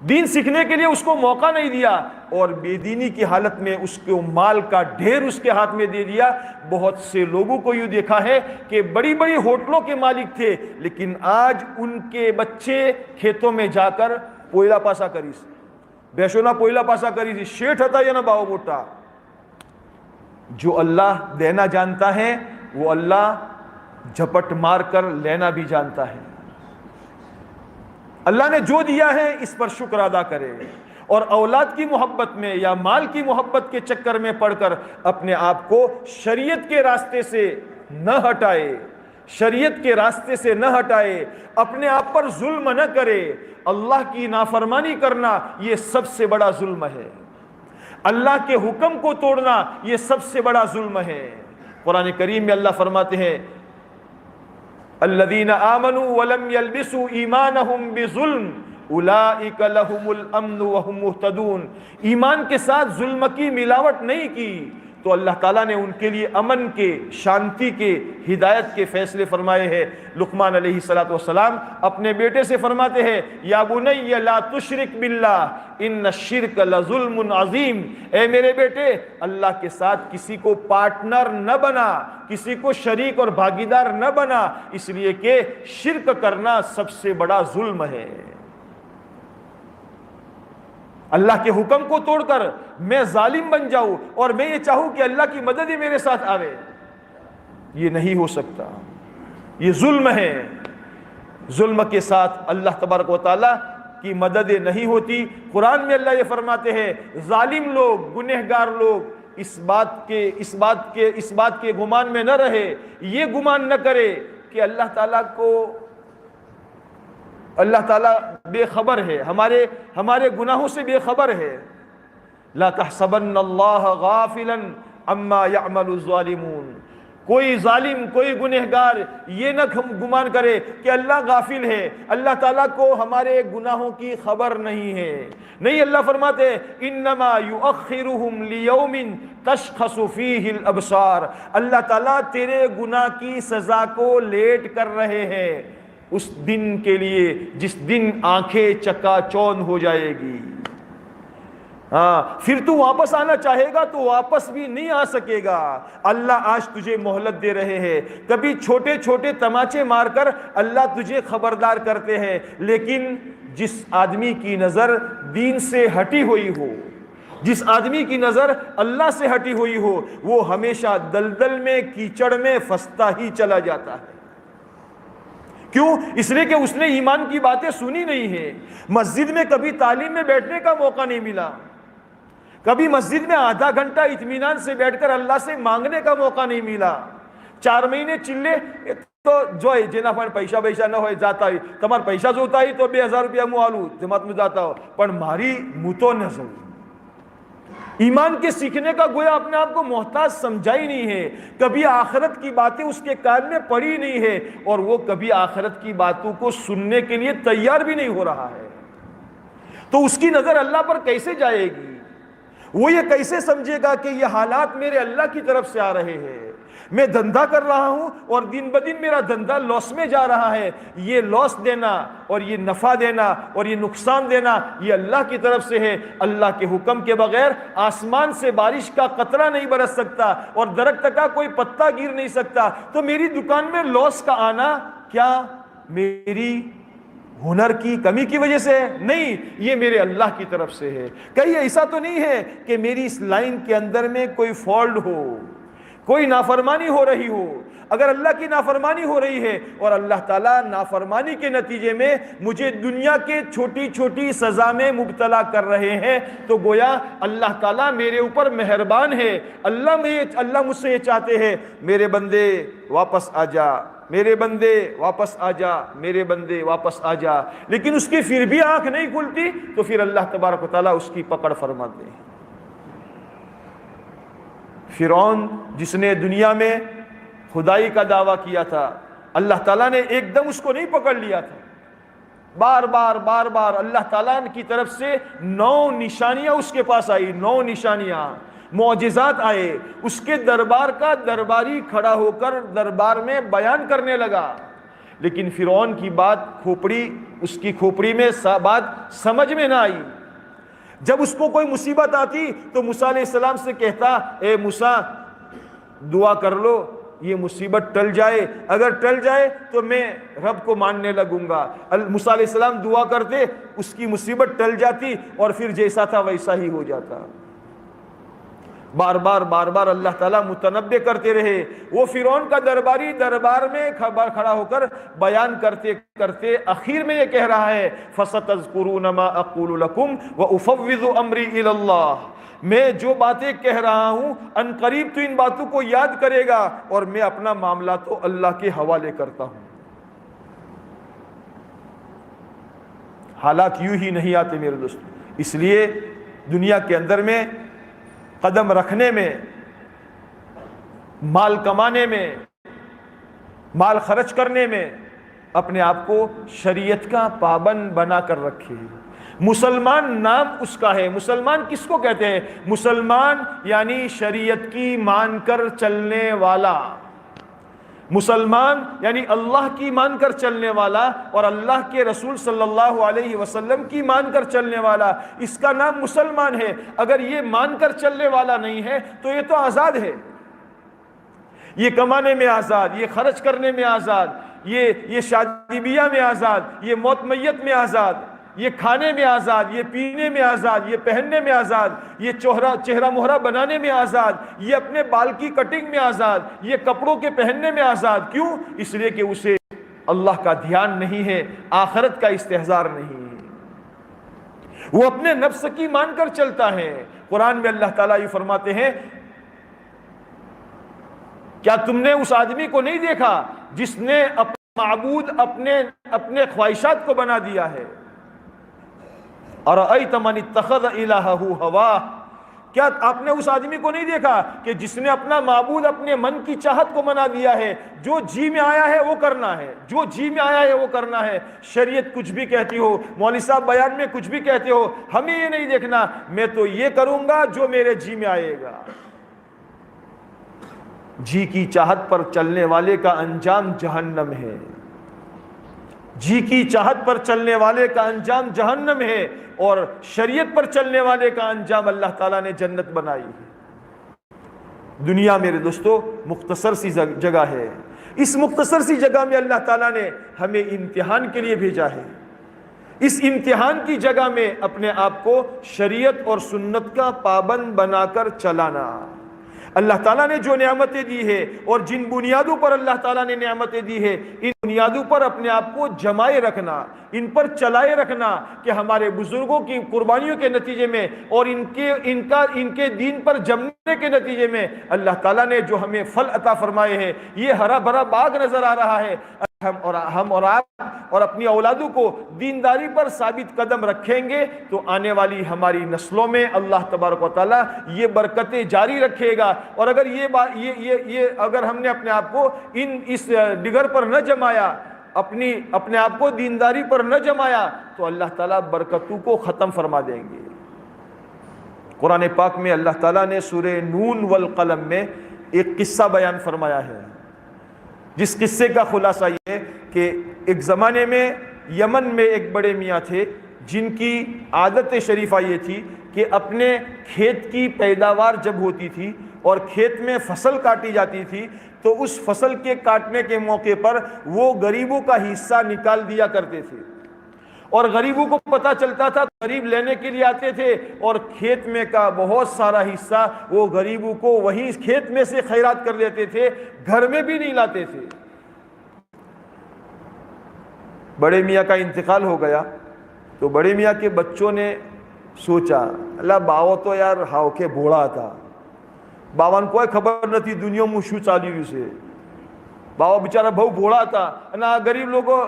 Speaker 2: دین سیکھنے کے لیے اس کو موقع نہیں دیا, اور بے دینی کی حالت میں اس کو مال کا ڈھیر اس کے ہاتھ میں دے دیا. بہت سے لوگوں کو یوں دیکھا ہے کہ بڑی بڑی ہوٹلوں کے مالک تھے, لیکن آج ان کے بچے کھیتوں میں جا کر پوئلہ پاسا کریس, بیشونا پوئلہ پاسا کریس, شیٹھ ہوتا یا نہ باو موٹا. جو اللہ دینا جانتا ہے وہ اللہ جھپٹ مار کر لینا بھی جانتا ہے. اللہ نے جو دیا ہے اس پر شکر ادا کرے, اور اولاد کی محبت میں یا مال کی محبت کے چکر میں پڑ کر اپنے آپ کو شریعت کے راستے سے نہ ہٹائے, شریعت کے راستے سے نہ ہٹائے, اپنے آپ پر ظلم نہ کرے. اللہ کی نافرمانی کرنا یہ سب سے بڑا ظلم ہے. اللہ کے حکم کو توڑنا یہ سب سے بڑا ظلم ہے. قرآن کریم میں اللہ فرماتے ہیں الذین آمنوا ولم یلبسوا ایمانہم بظلم اولئک لہم الامن وہم مہتدون. ایمان کے ساتھ ظلم کی ملاوٹ نہیں کی تو اللہ تعالیٰ نے ان کے لیے امن کے, شانتی کے, ہدایت کے فیصلے فرمائے ہیں. لقمان علیہ السلام اپنے بیٹے سے فرماتے ہیں یا بنی لا تشرک باللہ ان الشرک لظلم عظیم. اے میرے بیٹے, اللہ کے ساتھ کسی کو پارٹنر نہ بنا, کسی کو شریک اور بھاگیدار نہ بنا, اس لیے کہ شرک کرنا سب سے بڑا ظلم ہے. اللہ کے حکم کو توڑ کر میں ظالم بن جاؤں اور میں یہ چاہوں کہ اللہ کی مدد ہی میرے ساتھ آوے, یہ نہیں ہو سکتا. یہ ظلم ہے. ظلم کے ساتھ اللہ تبارک و تعالیٰ کی مدد نہیں ہوتی. قرآن میں اللہ یہ فرماتے ہیں ظالم لوگ, گنہگار لوگ اس بات کے گمان میں نہ رہے, یہ گمان نہ کرے کہ اللہ تعالیٰ بے خبر ہے, ہمارے گناہوں سے بے خبر ہے. لا تحسبن اللہ غافلا عما يعمل الظالمون. کوئی ظالم, کوئی گنہگار یہ نہ گمان کرے کہ اللہ غافل ہے, اللہ تعالیٰ کو ہمارے گناہوں کی خبر نہیں ہے. نہیں, اللہ فرماتے انما یؤخرہم لیوم تشخص فیہ الابصار. اللہ تعالیٰ تیرے گناہ کی سزا کو لیٹ کر رہے ہیں اس دن کے لیے جس دن آنکھیں چکا چوند ہو جائے گی. ہاں, پھر تو واپس آنا چاہے گا تو واپس بھی نہیں آ سکے گا. اللہ آج تجھے مہلت دے رہے ہیں. کبھی چھوٹے چھوٹے تماچے مار کر اللہ تجھے خبردار کرتے ہیں, لیکن جس آدمی کی نظر دین سے ہٹی ہوئی ہو, جس آدمی کی نظر اللہ سے ہٹی ہوئی ہو, وہ ہمیشہ دلدل میں, کیچڑ میں پھنستا ہی چلا جاتا ہے. کیوں؟ اس لیے کہ اس نے ایمان کی باتیں سنی نہیں ہے. مسجد میں کبھی تعلیم میں بیٹھنے کا موقع نہیں ملا, کبھی مسجد میں آدھا گھنٹہ اطمینان سے بیٹھ کر اللہ سے مانگنے کا موقع نہیں ملا. 4 مہینے چلے تو جو ہے جنا پر پیسہ نہ ہوئے جاتا ہے, تمہار پیسہ جو ہوتا ہے تو 2000 روپیہ مو آلو جماعت میں جاتا ہو, پر ماری مو تو نہ ایمان کے سیکھنے کا گویا اپنے آپ کو محتاج سمجھا ہی نہیں ہے، کبھی آخرت کی باتیں اس کے کان میں پڑی نہیں ہے، اور وہ کبھی آخرت کی باتوں کو سننے کے لیے تیار بھی نہیں ہو رہا ہے، تو اس کی نظر اللہ پر کیسے جائے گی؟ وہ یہ کیسے سمجھے گا کہ یہ حالات میرے اللہ کی طرف سے آ رہے ہیں؟ میں دھندا کر رہا ہوں اور دن بدن میرا دھندا لاس میں جا رہا ہے، یہ لاس دینا اور یہ نفع دینا اور یہ نقصان دینا یہ اللہ کی طرف سے ہے۔ اللہ کے حکم کے بغیر آسمان سے بارش کا قطرہ نہیں برس سکتا اور درخت کا کوئی پتا گر نہیں سکتا، تو میری دکان میں لاس کا آنا کیا میری ہنر کی کمی کی وجہ سے ہے؟ نہیں، یہ میرے اللہ کی طرف سے ہے۔ کہیں ایسا تو نہیں ہے کہ میری اس لائن کے اندر میں کوئی فالٹ ہو، کوئی نافرمانی ہو رہی ہو۔ اگر اللہ کی نافرمانی ہو رہی ہے اور اللہ تعالیٰ نافرمانی کے نتیجے میں مجھے دنیا کے چھوٹی چھوٹی سزا میں مبتلا کر رہے ہیں، تو گویا اللہ تعالیٰ میرے اوپر مہربان ہے۔ اللہ مجھ سے یہ چاہتے ہیں، میرے بندے واپس آ جا، میرے بندے واپس آ جا، میرے بندے واپس آ جا، لیکن اس کی پھر بھی آنکھ نہیں کھلتی، تو پھر اللہ تبارک و تعالیٰ اس کی پکڑ فرماتے ہیں۔ فرعون جس نے دنیا میں خدائی کا دعویٰ کیا تھا، اللہ تعالیٰ نے ایک دم اس کو نہیں پکڑ لیا تھا، بار بار اللہ تعالیٰ کی طرف سے 9 نشانیاں اس کے پاس آئی، 9 نشانیاں، معجزات آئے، اس کے دربار کا درباری کھڑا ہو کر دربار میں بیان کرنے لگا، لیکن فرعون کی بات اس کی کھوپڑی میں بات سمجھ میں نہ آئی۔ جب اس کو کوئی مصیبت آتی تو موسیٰ علیہ السلام سے کہتا، اے موسیٰ دعا کر لو یہ مصیبت ٹل جائے، اگر ٹل جائے تو میں رب کو ماننے لگوں گا۔ موسیٰ علیہ السلام دعا کرتے، اس کی مصیبت ٹل جاتی اور پھر جیسا تھا ویسا ہی ہو جاتا۔ بار بار اللہ تعالیٰ متنبع کرتے رہے۔ وہ فرعون کا درباری دربار میں کھڑا ہو کر بیان کرتے کرتے آخر میں یہ کہہ رہا ہے، فَسَتَذْكُرُونَ مَا أَقُولُ لَكُمْ وَأُفَوِّضُ أَمْرِي إِلَى اللَّهِ، میں جو باتیں کہہ رہا ہوں ان قریب تو ان باتوں کو یاد کرے گا اور میں اپنا معاملہ تو اللہ کے حوالے کرتا ہوں۔ حالات یوں ہی نہیں آتے میرے دوستو، اس لیے دنیا کے اندر میں قدم رکھنے میں، مال کمانے میں، مال خرچ کرنے میں اپنے آپ کو شریعت کا پابند بنا کر رکھے۔ مسلمان نام اس کا ہے۔ مسلمان کس کو کہتے ہیں؟ مسلمان یعنی شریعت کی مان کر چلنے والا، مسلمان یعنی اللہ کی مان کر چلنے والا اور اللہ کے رسول صلی اللہ علیہ وسلم کی مان کر چلنے والا، اس کا نام مسلمان ہے۔ اگر یہ مان کر چلنے والا نہیں ہے تو یہ تو آزاد ہے، یہ کمانے میں آزاد، یہ خرچ کرنے میں آزاد، یہ شادی بیاہ میں آزاد، یہ موت میت میں آزاد، یہ کھانے میں آزاد، یہ پینے میں آزاد، یہ پہننے میں آزاد، یہ چہرہ مہرہ بنانے میں آزاد، یہ اپنے بال کی کٹنگ میں آزاد، یہ کپڑوں کے پہننے میں آزاد۔ کیوں؟ اس لیے کہ اسے اللہ کا دھیان نہیں ہے، آخرت کا استحضار نہیں ہے، وہ اپنے نفس کی مان کر چلتا ہے۔ قرآن میں اللہ تعالیٰ یہ فرماتے ہیں، کیا تم نے اس آدمی کو نہیں دیکھا جس نے اپنا معبود اپنے خواہشات کو بنا دیا ہے؟ اَرَأَيْتَ مَنِ اتَّخَذَ إِلَٰهَهُ هَوَاهُ، کیا آپ نے اس آدمی کو نہیں دیکھا کہ جس نے اپنا معبود اپنے من کی چاہت کو بنا دیا ہے؟ جو جی میں آیا ہے وہ کرنا ہے، جو جی میں آیا ہے وہ کرنا ہے۔ شریعت کچھ بھی کہتی ہو، مولوی صاحب بیان میں کچھ بھی کہتے ہو، ہمیں یہ نہیں دیکھنا، میں تو یہ کروں گا جو میرے جی میں آئے گا۔ جی کی چاہت پر چلنے والے کا انجام جہنم ہے، جی کی چاہت پر چلنے والے کا انجام جہنم ہے، اور شریعت پر چلنے والے کا انجام اللہ تعالیٰ نے جنت بنائی ہے۔ دنیا میرے دوستو مختصر سی جگہ ہے، اس مختصر سی جگہ میں اللہ تعالیٰ نے ہمیں امتحان کے لیے بھیجا ہے۔ اس امتحان کی جگہ میں اپنے آپ کو شریعت اور سنت کا پابند بنا کر چلانا، اللہ تعالیٰ نے جو نعمتیں دی ہے اور جن بنیادوں پر اللہ تعالیٰ نے نعمتیں دی ہے، ان بنیادوں پر اپنے آپ کو جمائے رکھنا، ان پر چلائے رکھنا، کہ ہمارے بزرگوں کی قربانیوں کے نتیجے میں اور ان کے دین پر جمنے کے نتیجے میں اللہ تعالیٰ نے جو ہمیں پھل عطا فرمائے ہیں، یہ ہرا بھرا باغ نظر آ رہا ہے۔ ہم اور آپ اور اپنی اولادوں کو دینداری پر ثابت قدم رکھیں گے تو آنے والی ہماری نسلوں میں اللہ تبارک و تعالیٰ یہ برکتیں جاری رکھے گا. اور اگر اگر ہم نے اپنے آپ کو اس ڈگر پر نہ جمایا، اپنے آپ کو دینداری پر نہ جمایا، تو اللہ تعالیٰ برکتوں کو ختم فرما دیں گے. قرآن پاک میں اللہ تعالیٰ نے سورہ نون والقلم میں ایک قصہ بیان فرمایا ہے، جس قصے کا خلاصہ یہ ہے کہ ایک زمانے میں یمن میں ایک بڑے میاں تھے جن کی عادت شریفہ یہ تھی کہ اپنے کھیت کی پیداوار جب ہوتی تھی اور کھیت میں فصل کاٹی جاتی تھی تو اس فصل کے کاٹنے کے موقع پر وہ غریبوں کا حصہ نکال دیا کرتے تھے، اور غریبوں کو پتہ چلتا تھا، غریب لینے کے لیے آتے تھے اور کھیت میں کا بہت سارا حصہ وہ غریبوں کو وہیں کھیت میں سے خیرات کر لیتے تھے، گھر میں بھی نہیں لاتے تھے. بڑے میاں کا انتقال ہو گیا تو بڑے میاں کے بچوں نے سوچا، اللہ باو تو یار ہاو کے بوڑھا تھا، باون کوئی خبر نہ تھی دنیا میں شو چالی سے، باو بیچارہ بہو بوڑھا تھا، نہ غریب لوگوں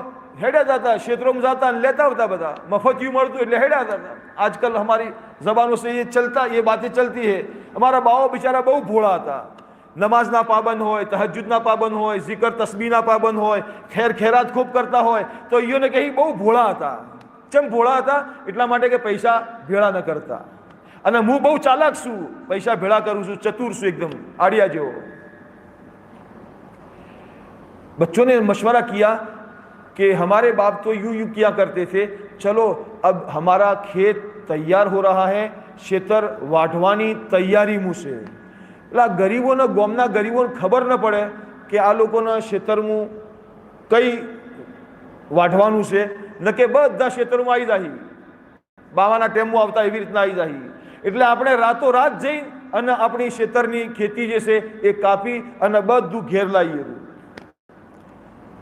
Speaker 2: ہیڑا جاتا، شیتروں میں جاتا لیتا ہوتا بتا مفت یوں مرد تو ہیڑا جاتا. آج کل ہماری زبانوں سے یہ باتیں چلتی ہے. ہمارا باو بیچارہ بہو بوڑھا تھا، نماز نہ پابند ہوئے، تہجد نہ پابند ہوئے، ذکر تسبیح نہ پابند ہوئے، خیر خیرات خوب کرتا ہوئے، تو یہ نے کہی بہو بوڑھا تھا. چم بوڑھا تھا એટલા માટે કે પૈસા ભેળા ન કરતા, અને હું બહુ ચાલાક છું, પૈસા ભેળા કરું છું, ચતુર છું એકદમ આડિયા જેવો. بچوں نے مشورہ کیا کہ ہمارے باپ تو یوں کیا کرتے تھے، چلو اب ہمارا کھیت تیار ہو رہا ہے، شیتر واٹھوانی تیاری منہ سے. غریبوں نے گومنا غریبوں نے خبر نہ پڑے کہ આ લોકોના ખેતરમાં કઈ વાઢવાનું છે, ન કે બધા ખેતરમાં આવી જાય, બાવાના ટેમમાં આવતા એવી રીતના આવી જાય. એટલે આપણે રાતો રાત જઈ અને આપણી ખેતરની ખેતી જે છે એ કાપી અને બધું ઘેર લાવીએ.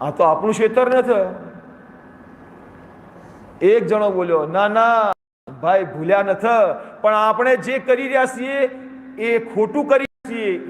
Speaker 2: આ તો આપણું ખેતર નથી. એક જણો બોલ્યો, ના ના ભાઈ ભૂલ્યા નથી, પણ આપણે જે કરી રહ્યા છીએ એ ખોટું કરી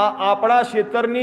Speaker 2: આપણા ખેતરની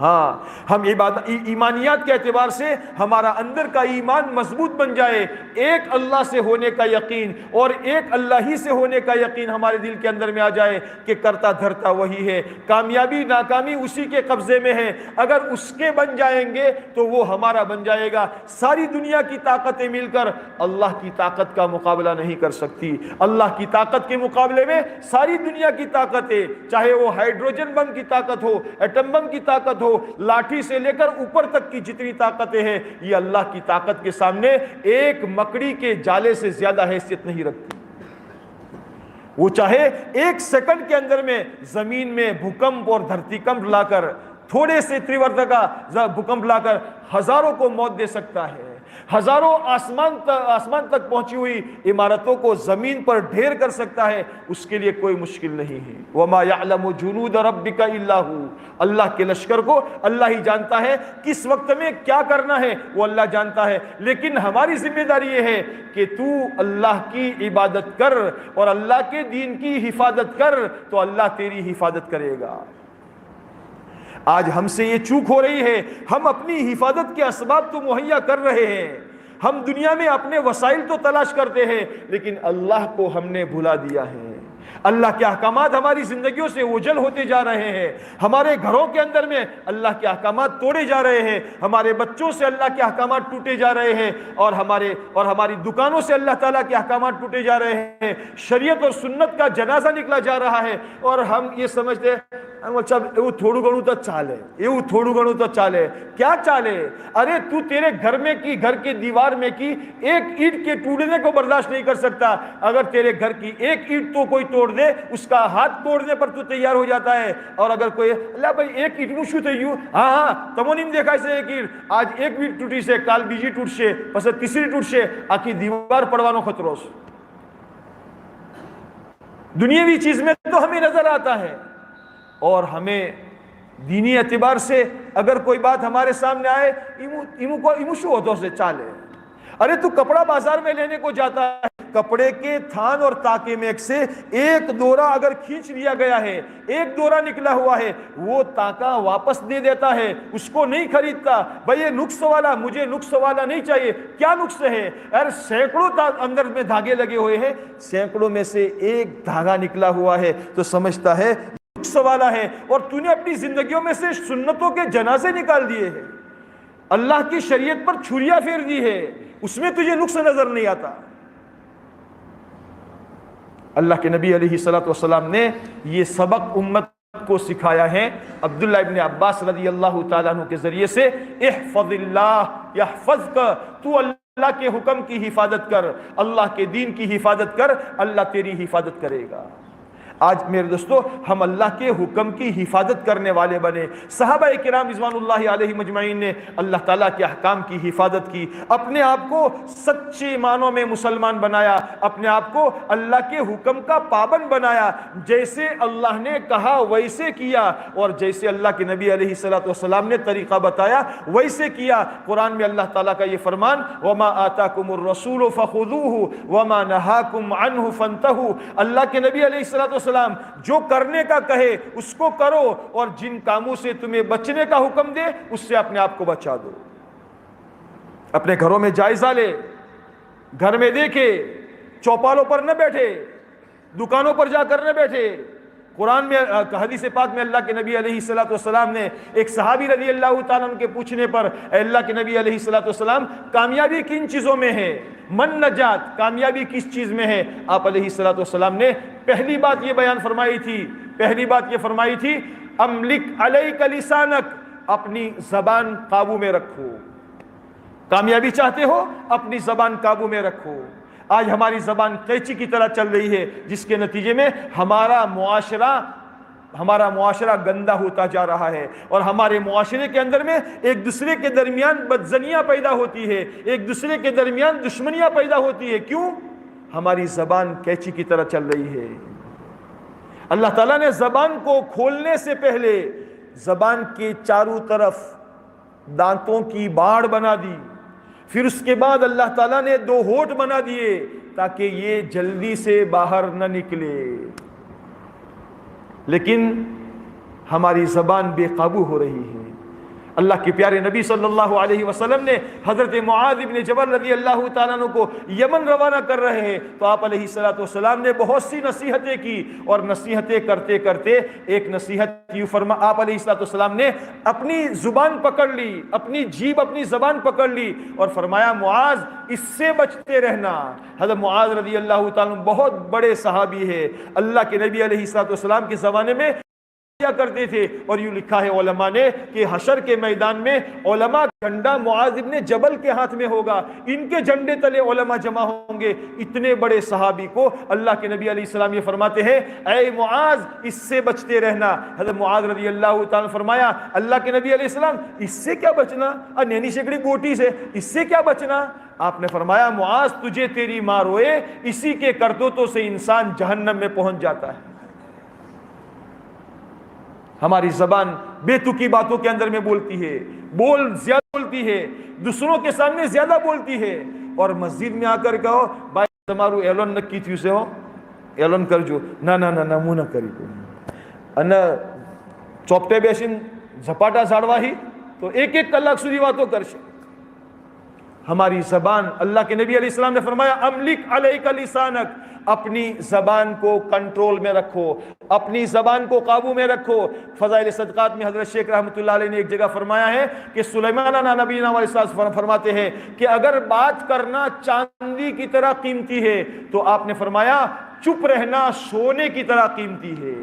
Speaker 2: ہاں ہم ایمانیات کے اعتبار سے ہمارا اندر کا ایمان مضبوط بن جائے، ایک اللہ سے ہونے کا یقین اور ایک اللہ ہی سے ہونے کا یقین ہمارے دل کے اندر میں آ جائے کہ کرتا دھرتا وہی ہے، کامیابی ناکامی اسی کے قبضے میں ہے، اگر اس کے بن جائیں گے تو وہ ہمارا بن جائے گا۔ ساری دنیا کی طاقتیں مل کر اللہ کی طاقت کا مقابلہ نہیں کر سکتی۔ اللہ کی طاقت کے مقابلے میں ساری دنیا کی طاقتیں، چاہے وہ ہائیڈروجن بم کی طاقت ہو، ایٹم بم کی طاقت ہو، لاٹھی سے لے کر اوپر تک کی جتنی طاقتیں ہیں، یہ اللہ کی طاقت کے سامنے ایک مکڑی کے جالے سے زیادہ حیثیت نہیں رکھتی۔ وہ چاہے ایک سیکنڈ کے اندر میں زمین میں بھوکمپ اور دھرتی کمپ لا کر، تھوڑے سے تریورتا کا بھوکمپ لا کر ہزاروں کو موت دے سکتا ہے، ہزاروں آسمان تک پہنچی ہوئی عمارتوں کو زمین پر ڈھیر کر سکتا ہے، اس کے لیے کوئی مشکل نہیں ہے۔ وَمَا يَعْلَمُ جُنُودَ رَبِّكَ إِلَّا هُوَ، اللہ کے لشکر کو اللہ ہی جانتا ہے، کس وقت میں کیا کرنا ہے وہ اللہ جانتا ہے، لیکن ہماری ذمہ داری یہ ہے کہ تو اللہ کی عبادت کر اور اللہ کے دین کی حفاظت کر تو اللہ تیری حفاظت کرے گا۔ آج ہم سے یہ چوک ہو رہی ہے، ہم اپنی حفاظت کے اسباب تو مہیا کر رہے ہیں، ہم دنیا میں اپنے وسائل تو تلاش کرتے ہیں، لیکن اللہ کو ہم نے بھلا دیا ہے۔ اللہ کے احکامات ہماری زندگیوں سے اوجھل ہوتے جا رہے ہیں، ہمارے گھروں کے اندر میں اللہ کے احکامات توڑے جا رہے ہیں، ہمارے بچوں سے اللہ کے احکامات ٹوٹے جا رہے ہیں، اور ہماری دکانوں سے اللہ تعالیٰ کے احکامات ٹوٹے جا رہے ہیں، شریعت اور سنت کا جنازہ نکلا جا رہا ہے، اور ہم یہ سمجھتے ہیں تھوڑو گھنو تو چالے، یہ تھوڑو گھنو تو چالے، کیا چالے؟ ارے تو تیرے گھر میں کی، گھر کے دیوار میں کی ایک اینٹ کے ٹوٹنے کو برداشت نہیں کر سکتا، اگر تیرے گھر کی ایک اینٹ تو کوئی توڑ دے، اس کا ہاتھ توڑنے پر تو تیار ہو جاتا ہے، اور اگر کوئی اللہ بھائی ایک اینٹ نو شو تھیو، ہاں تمو نیم دیکھا اسے ایک اینٹ، آج ایک اینٹ ٹوٹی سے کال بیجی ٹوٹ سے پس تیسری ٹوٹ سے آکی دیوار پڑوانو خطروس۔ دنیاوی چیز میں تو ہمیں نظر آتا ہے، اور ہمیں دینی اعتبار سے اگر کوئی بات ہمارے سامنے آئے، ایمو شو ہوتوں سے چالے۔ ارے تو کپڑا بازار میں لینے کو جاتا ہے، کپڑے کے تھان اور تاکے میں سے ایک دورہ اگر کھینچ لیا گیا ہے، ایک دورہ نکلا ہوا ہے، وہ تاکہ واپس دے دیتا ہے، اس کو نہیں خریدتا۔ بھئی یہ نقص والا، مجھے نقص والا نہیں چاہیے، کیا نقص ہے؟ یار سینکڑوں اندر میں دھاگے لگے ہوئے ہیں، سینکڑوں میں سے ایک دھاگا نکلا ہوا ہے تو سمجھتا ہے نقص والا ہے، اور تو نے اپنی زندگیوں میں سے سنتوں کے جنازے نکال دیے ہیں، اللہ کی شریعت پر چھریاں پھیر دی ہے، اس میں تجھے نقص نظر نہیں آتا۔ اللہ کے نبی علیہ السلام نے یہ سبق امت کو سکھایا ہے عبداللہ ابن عباس رضی اللہ تعالیٰ عنہ کے ذریعے سے، احفظ اللہ یحفظک، تو اللہ کے حکم کی حفاظت کر، اللہ کے دین کی حفاظت کر، اللہ تیری حفاظت کرے گا۔ آج میرے دوستو ہم اللہ کے حکم کی حفاظت کرنے والے بنے۔ صحابہ کرام رضوان اللہ علیہ مجمعین نے اللہ تعالیٰ کے احکام کی حفاظت کی، اپنے آپ کو سچے معنوں میں مسلمان بنایا، اپنے آپ کو اللہ کے حکم کا پابند بنایا، جیسے اللہ نے کہا ویسے کیا، اور جیسے اللہ کے نبی علیہ السلام نے طریقہ بتایا ویسے کیا۔ قرآن میں اللہ تعالیٰ کا یہ فرمان، وَمَا آتَاكُمُ الرَّسُولُ فَخُذُوهُ وَمَا نَهَاكُمْ عَنْهُ فَانْتَهُوا، اللہ کے نبی علیہ السلام جو کرنے کا کہے اس کو کرو، اور جن کاموں سے تمہیں بچنے کا حکم دے اس سے اپنے آپ کو بچا دو۔ اپنے گھروں میں جائزہ لے، گھر میں دیکھے، چوپالوں پر نہ بیٹھے، دکانوں پر جا کر نہ بیٹھے۔ قرآن میں حدیث پاک میں اللہ کے نبی علیہ السلام نے ایک صحابی رضی اللہ تعالیٰ عنہ کے پوچھنے پر، اے اللہ کے نبی علیہ السلام کامیابی کن چیزوں میں ہے؟ من نجات، کامیابی کس چیز میں ہے؟ آپ علیہ السلام نے پہلی بات یہ بیان فرمائی تھی، املک علیک لسانک، اپنی زبان قابو میں رکھو۔ کامیابی چاہتے ہو اپنی زبان قابو میں رکھو۔ آج ہماری زبان قینچی کی طرح چل رہی ہے، جس کے نتیجے میں ہمارا معاشرہ گندا ہوتا جا رہا ہے، اور ہمارے معاشرے کے اندر میں ایک دوسرے کے درمیان بدزنیاں پیدا ہوتی ہے، ایک دوسرے کے درمیان دشمنیاں پیدا ہوتی ہے۔ کیوں؟ ہماری زبان قینچی کی طرح چل رہی ہے۔ اللہ تعالیٰ نے زبان کو کھولنے سے پہلے زبان کے چاروں طرف دانتوں کی باڑ بنا دی، پھر اس کے بعد اللہ تعالیٰ نے 2 ہونٹ بنا دیے تاکہ یہ جلدی سے باہر نہ نکلے۔ لیکن ہماری زبان بے قابو ہو رہی ہے، اللہ کے پیارے نبی صلی اللہ علیہ وسلم نے حضرت معاذ ابن جبل رضی اللہ تعالیٰ عنہ کو یمن روانہ کر رہے ہیں تو آپ علیہ السلام نے بہت سی نصیحتیں کی، اور نصیحتیں کرتے کرتے ایک نصیحت یوں آپ علیہ السلام نے اپنی زبان پکڑ لی، اپنی جیب اپنی زبان پکڑ لی اور فرمایا معاذ اس سے بچتے رہنا۔ حضرت معاذ رضی اللہ تعالیٰ عنہ بہت بڑے صحابی ہے، اللہ کے نبی علیہ السلام کے زمانے میں کیا کرتے تھے، اور یوں لکھا ہے علماء نے کہ حشر کے میدان میں علماء جھنڈا معاذ ابن جبل کے ہاتھ میں ہوگا، ان کے جھنڈے تلے علماء جمع ہوں گے۔ اتنے بڑے صحابی کو اللہ کے نبی علیہ السلام یہ فرماتے ہیں اے معاذ اس سے بچتے رہنا۔ حضرت معاذ رضی اللہ تعالیٰ فرمایا اللہ کے نبی علیہ السلام اس سے کیا بچنا، نینی شکڑی گوٹی سے اس سے کیا بچنا؟ آپ نے فرمایا معاذ تجھے تیری ماں روئے، اسی کے کردوتوں سے انسان جہنم میں پہنچ جاتا ہے۔ ہماری زبان بے تکی باتوں کے اندر میں بولتی ہے، زیادہ بولتی ہے، دوسروں کے سامنے زیادہ بولتی ہے، اور مسجد میں آ کر کہو بھائی تمہارو ایلون نکی تھی اسے ہو ایلون کر جو نہ منہ نہ کری کو ان چوپٹے بیشن زپاٹا زاڑوا ہی تو ایک کلاک سودی باتوں کرشے۔ ہماری زبان، اللہ کے نبی علیہ السلام نے فرمایا املک علیک لسانک، اپنی زبان کو کنٹرول میں رکھو، اپنی زبان کو قابو میں رکھو۔ فضائل صدقات میں حضرت شیخ رحمۃ اللہ علیہ نے ایک جگہ فرمایا ہے کہ سلیمان نبی علیہ السلام فرماتے ہیں کہ اگر بات کرنا چاندی کی طرح قیمتی ہے تو آپ نے فرمایا چپ رہنا سونے کی طرح قیمتی ہے،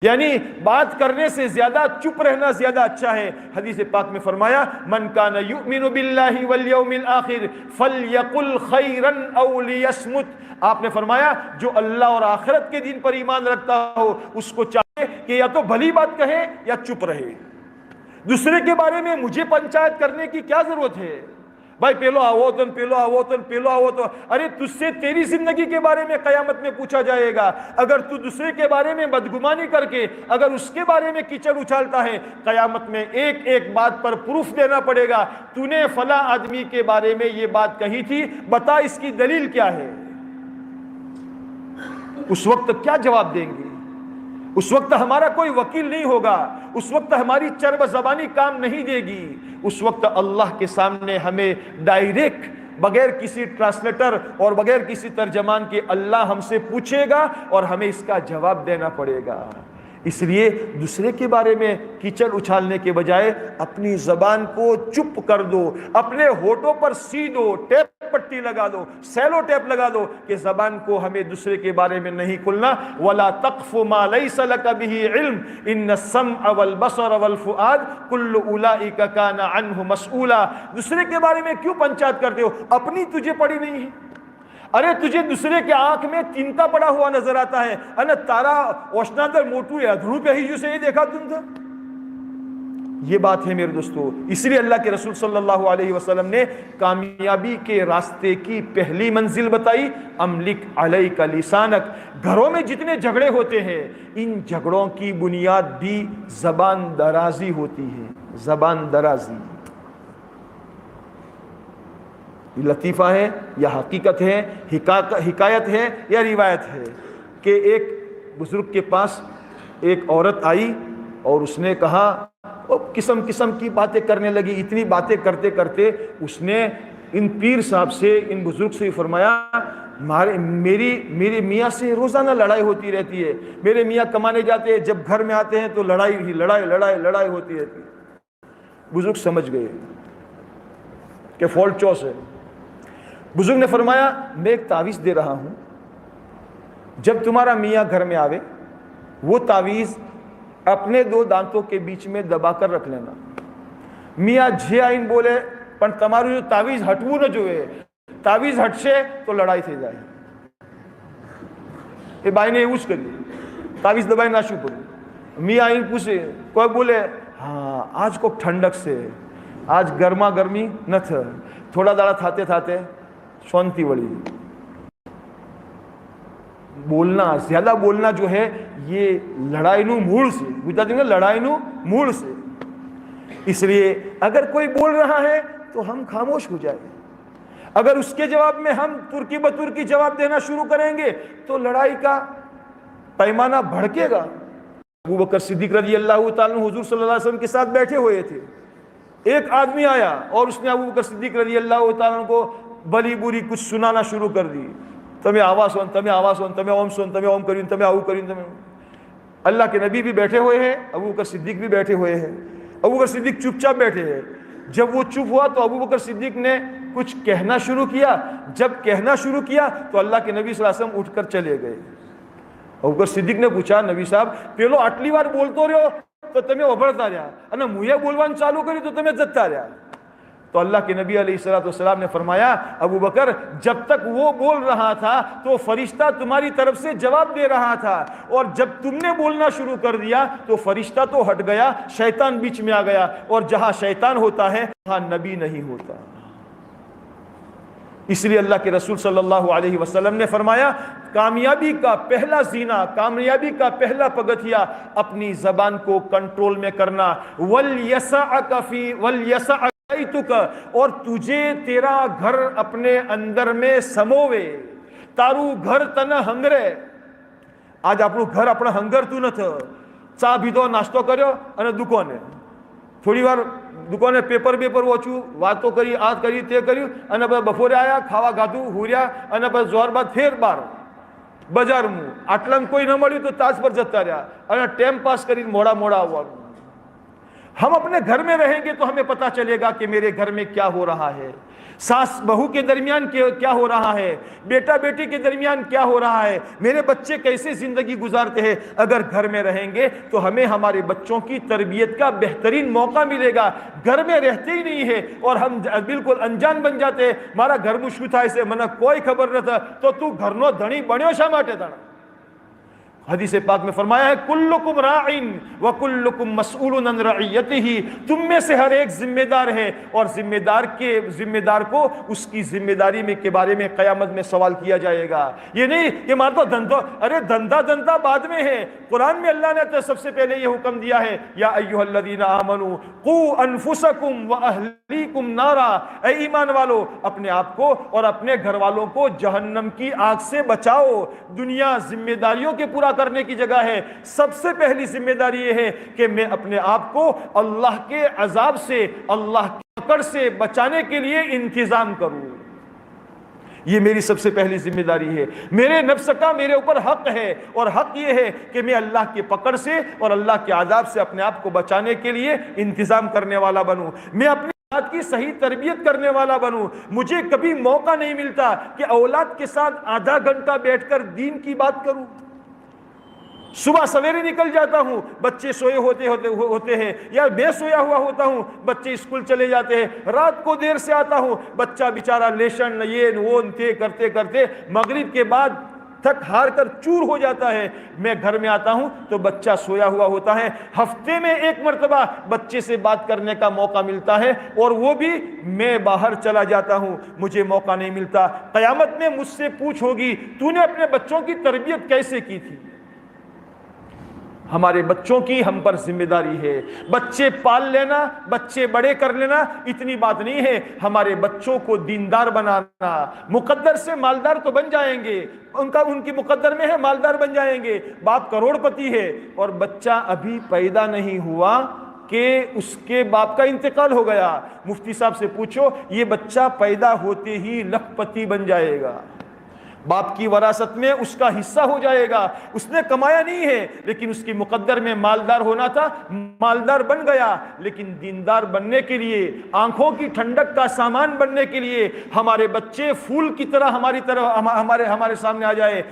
Speaker 2: یعنی بات کرنے سے زیادہ چپ رہنا زیادہ اچھا ہے۔ حدیث پاک میں فرمایا من کان یؤمن باللہ والیوم الآخر فلیقل خیرا او لیصمت، آپ نے فرمایا جو اللہ اور آخرت کے دن پر ایمان رکھتا ہو اس کو چاہیے کہ یا تو بھلی بات کہے یا چپ رہے۔ دوسرے کے بارے میں مجھے پنچایت کرنے کی کیا ضرورت ہے؟ بھائی پیلو آو تو ارے تجھ سے تیری زندگی کے بارے میں قیامت میں پوچھا جائے گا۔ اگر تو دوسرے کے بارے میں بدگمانی کر کے اگر اس کے بارے میں کیچڑ اچھالتا ہے، قیامت میں ایک ایک بات پر پروف دینا پڑے گا، تو نے فلاں آدمی کے بارے میں یہ بات کہی تھی، بتا اس کی دلیل کیا ہے۔ اس وقت کیا جواب دیں گے؟ اس وقت ہمارا کوئی وکیل نہیں ہوگا، اس وقت ہماری چرب زبانی کام نہیں دے گی۔ اس وقت اللہ کے سامنے ہمیں ڈائریکٹ بغیر کسی ٹرانسلیٹر اور بغیر کسی ترجمان کے اللہ ہم سے پوچھے گا اور ہمیں اس کا جواب دینا پڑے گا۔ اس لیے دوسرے کے بارے میں کیچڑ اچھالنے کے بجائے اپنی زبان کو چپ کر دو، اپنے ہونٹوں پر سی دو، ٹیپ پٹی لگا دو، سیلو ٹیپ لگا دو کہ زبان کو ہمیں دوسرے کے بارے میں نہیں کھلنا۔ وَلَا تَقْفُ مَا لَيْسَ لَكَ بِهِ عِلْمٌ إِنَّ السَّمْعَ وَالْبَصَرَ وَالْفُؤَادَ كُلُّ أُولَئِكَ كَانَ عَنْهُ مسؤولا۔ دوسرے کے بارے میں کیوں پنچایت کرتے ہو؟ اپنی تجھے پڑی نہیں ہے؟ ارے تجھے دوسرے کے آنکھ میں تینتا پڑا ہوا نظر آتا ہے، انا تارا اوشنادر موٹو ہے ادھرو پہ ہی جو سے یہ دیکھا تم تھا۔ یہ بات ہے میرے دوستو، اس لیے اللہ کے رسول صلی اللہ علیہ وسلم نے کامیابی کے راستے کی پہلی منزل بتائی املک علیک لسانک۔ گھروں میں جتنے جھگڑے ہوتے ہیں ان جھگڑوں کی بنیاد بھی زبان درازی ہوتی ہے، زبان درازی۔ یہ لطیفہ ہے یا حقیقت ہے، حکایت ہے یا روایت ہے کہ ایک بزرگ کے پاس ایک عورت آئی اور اس نے کہا قسم قسم کی باتیں کرنے لگی۔ اتنی باتیں کرتے کرتے اس نے ان پیر صاحب سے، ان بزرگ سے فرمایا میرے میاں سے روزانہ لڑائی ہوتی رہتی ہے، میرے میاں کمانے جاتے ہیں، جب گھر میں آتے ہیں تو لڑائی ہوتی رہتی ہے۔ بزرگ سمجھ گئے کہ فالٹ چوس ہے۔ بزرگ نے فرمایا میں ایک تعویذ دے رہا ہوں، جب تمہارا میاں گھر میں آوے وہ تعویذ اپنے دو دانتوں کے بیچ میں دبا کر رکھ لینا۔ میاں جھے آئین بولے پر تمہارو جو تعویذ ہٹو نہ جوئے، تعویذ ہٹشے تو لڑائی تھے جائے۔ یہ بھائی نے یوز کری، تعویذ دبائی نہ شو پڑی۔ میاں آئین پوچھے، کوئی بولے ہاں آج کو ٹھنڈک سے، آج گرما گرمی نہ تھا، تھوڑا داڑا تھاتے تھاتے شونتی وڑی۔ بولنا، زیادہ بولنا جو ہے یہ لڑائی نو موڑ سے، گجراتی میں لڑائی نو موڑ سے۔ اس لیے اگر کوئی بول رہا ہے تو ہم خاموش ہو جائیں، اگر اس کے جواب میں ہم ترکی بترکی جواب دینا شروع کریں گے تو لڑائی کا پیمانہ بڑھکے گا۔ ابو بکر صدیق رضی اللہ تعالیٰ عنہ حضور صلی اللہ علیہ وسلم کے ساتھ بیٹھے ہوئے تھے، ایک آدمی آیا اور اس نے ابو بکر صدیق رضی اللہ تعالیٰ عنہ کو بلی بری کچھ سنانا شروع کر دی. تمہیں آواز سن، تمہیں آواز سن، تمہیں اوم سن، تمہیں اوم کرین، تمہیں آؤ کرین، تمہیں. اللہ کے نبی بھی بیٹھے ہوئے ہیں، ابو بکر صدیق بھی بیٹھے ہوئے ہیں. ابو بکر صدیق چپ چاپ بیٹھے ہیں. جب وہ چپ ہوا تو ابو بکر صدیق نے کچھ کہنا شروع کیا. جب کہنا شروع کیا تو اللہ کے نبی صلی اللہ علیہ وسلم اٹھ کر چلے گئے. ابو بکر صدیق نے پوچھا نبی صاحب પેલો આટલી વાર બોલતો રહ્યો તો તમે ઓભળતા રહ્યા અને મુએ બોલવાનું ચાલુ કર્યું તો તમે જતા રહ્યા. تو اللہ کے نبی علیہ الصلوۃ والسلام نے فرمایا ابو بکر جب تک وہ بول رہا تھا تو فرشتہ تمہاری طرف سے جواب دے رہا تھا، اور جب تم نے بولنا شروع کر دیا تو فرشتہ تو ہٹ گیا، شیطان بیچ میں آ گیا، اور جہاں شیطان ہوتا ہے وہاں نبی نہیں ہوتا. اس لیے اللہ کے رسول صلی اللہ علیہ وسلم نے فرمایا کامیابی کا پہلا زینہ، کامیابی کا پہلا پگتھیا اپنی زبان کو کنٹرول میں کرنا. وَلْيَسَعَكَ فِي وَلْيَسَعَكَ اور تجھے تیرا گھر اپنے اندر میں سموے. તારું ઘર તને હંગરે. આજ આપણું ઘર આપણે હંગરતું નથી. ચા પીધો, નાસ્તો કર્યો અને દુકાને થોડી વાર દુકાને પેપર વાંચ્યું, વાતો કરી, આ કરી તે કર્યું, અને પછી બપોરે આવ્યા, ખાવા ખાધું, હુર્યા, અને પછી જોર બાદ ફેર બાર બજારમાં. આટલામાં કોઈ ન મળ્યું તો તાજ પર જતા રહ્યા અને ટાઈમ પાસ કરીને મોડા આવવાનું. ہم اپنے گھر میں رہیں گے تو ہمیں پتہ چلے گا کہ میرے گھر میں کیا ہو رہا ہے، ساس بہو کے درمیان کیا ہو رہا ہے، بیٹا بیٹی کے درمیان کیا ہو رہا ہے، میرے بچے کیسے زندگی گزارتے ہیں. اگر گھر میں رہیں گے تو ہمیں ہمارے بچوں کی تربیت کا بہترین موقع ملے گا. گھر میں رہتے ہی نہیں ہے اور ہم بالکل انجان بن جاتے ہیں. مارا گھر میں શું થાય છે મને કોઈ ખબર નથી, તો તું ઘરનો ધણી બન્યો શા માટે તાણ. حدیث پاک میں فرمایا ہے کلکم راعٍ وکلکم مسئول عن رعیتہ. تم میں سے ہر ایک ذمہ دار ہے اور ذمہ دار کو اس کی ذمہ داری میں کے بارے میں قیامت میں سوال کیا جائے گا. یہ نہیں کہ مار تو دندہ بعد میں ہے. قرآن میں اللہ نے تو سب سے پہلے یہ حکم دیا ہے یا ایھا الذین آمنوا قوا انفسکم واہلیکم نارا. اے ایمان والو اپنے آپ کو اور اپنے گھر والوں کو جہنم کی آگ سے بچاؤ. دنیا ذمہ داریوں کے پورا کرنے کی جگہ ہے. سب سے پہلی ذمہ داری یہ ہے کہ میں اپنے آپ کو اللہ کے عذاب سے، اللہ کی پکڑ سے بچانے کے لیے انتظام کروں. یہ میری سب سے پہلی ذمہ داری ہے. میرے نفس کا میرے اوپر حق ہے، اور حق یہ ہے کہ میں اللہ کی پکڑ سے اور اللہ کے عذاب سے اپنے آپ کو بچانے کے لیے انتظام کرنے والا بنوں. میں اپنی اولاد کی صحیح تربیت کرنے والا بنوں. مجھے کبھی موقع نہیں ملتا کہ اولاد کے ساتھ آدھا گھنٹہ بیٹھ کر دین کی بات کروں. صبح سویرے نکل جاتا ہوں، بچے سوئے ہوتے ہیں یا میں سویا ہوا ہوتا ہوں، بچے اسکول چلے جاتے ہیں. رات کو دیر سے آتا ہوں، بچہ بیچارہ لیشن یہ وہ کرتے کرتے مغرب کے بعد تھک ہار کر چور ہو جاتا ہے. میں گھر میں آتا ہوں تو بچہ سویا ہوا ہوتا ہے. ہفتے میں ایک مرتبہ بچے سے بات کرنے کا موقع ملتا ہے، اور وہ بھی میں باہر چلا جاتا ہوں، مجھے موقع نہیں ملتا. قیامت میں مجھ سے پوچھ ہوگی تو نے اپنے بچوں کی تربیت کیسے کی تھی. ہمارے بچوں کی ہم پر ذمہ داری ہے. بچے پال لینا، بچے بڑے کر لینا اتنی بات نہیں ہے. ہمارے بچوں کو دیندار بنانا. مقدر سے مالدار تو بن جائیں گے، ان کی مقدر میں ہے مالدار بن جائیں گے. باپ کروڑ پتی ہے اور بچہ ابھی پیدا نہیں ہوا کہ اس کے باپ کا انتقال ہو گیا. مفتی صاحب سے پوچھو، یہ بچہ پیدا ہوتے ہی لکھ پتی بن جائے گا. باپ کی وراثت میں اس کا حصہ ہو جائے گا. اس نے کمایا نہیں ہے لیکن اس کی مقدر میں مالدار ہونا تھا، مالدار بن گیا. لیکن دیندار بننے کے لیے، آنکھوں کی ٹھنڈک کا سامان بننے کے لیے ہمارے بچے پھول کی طرح ہمارے سامنے آ جائے،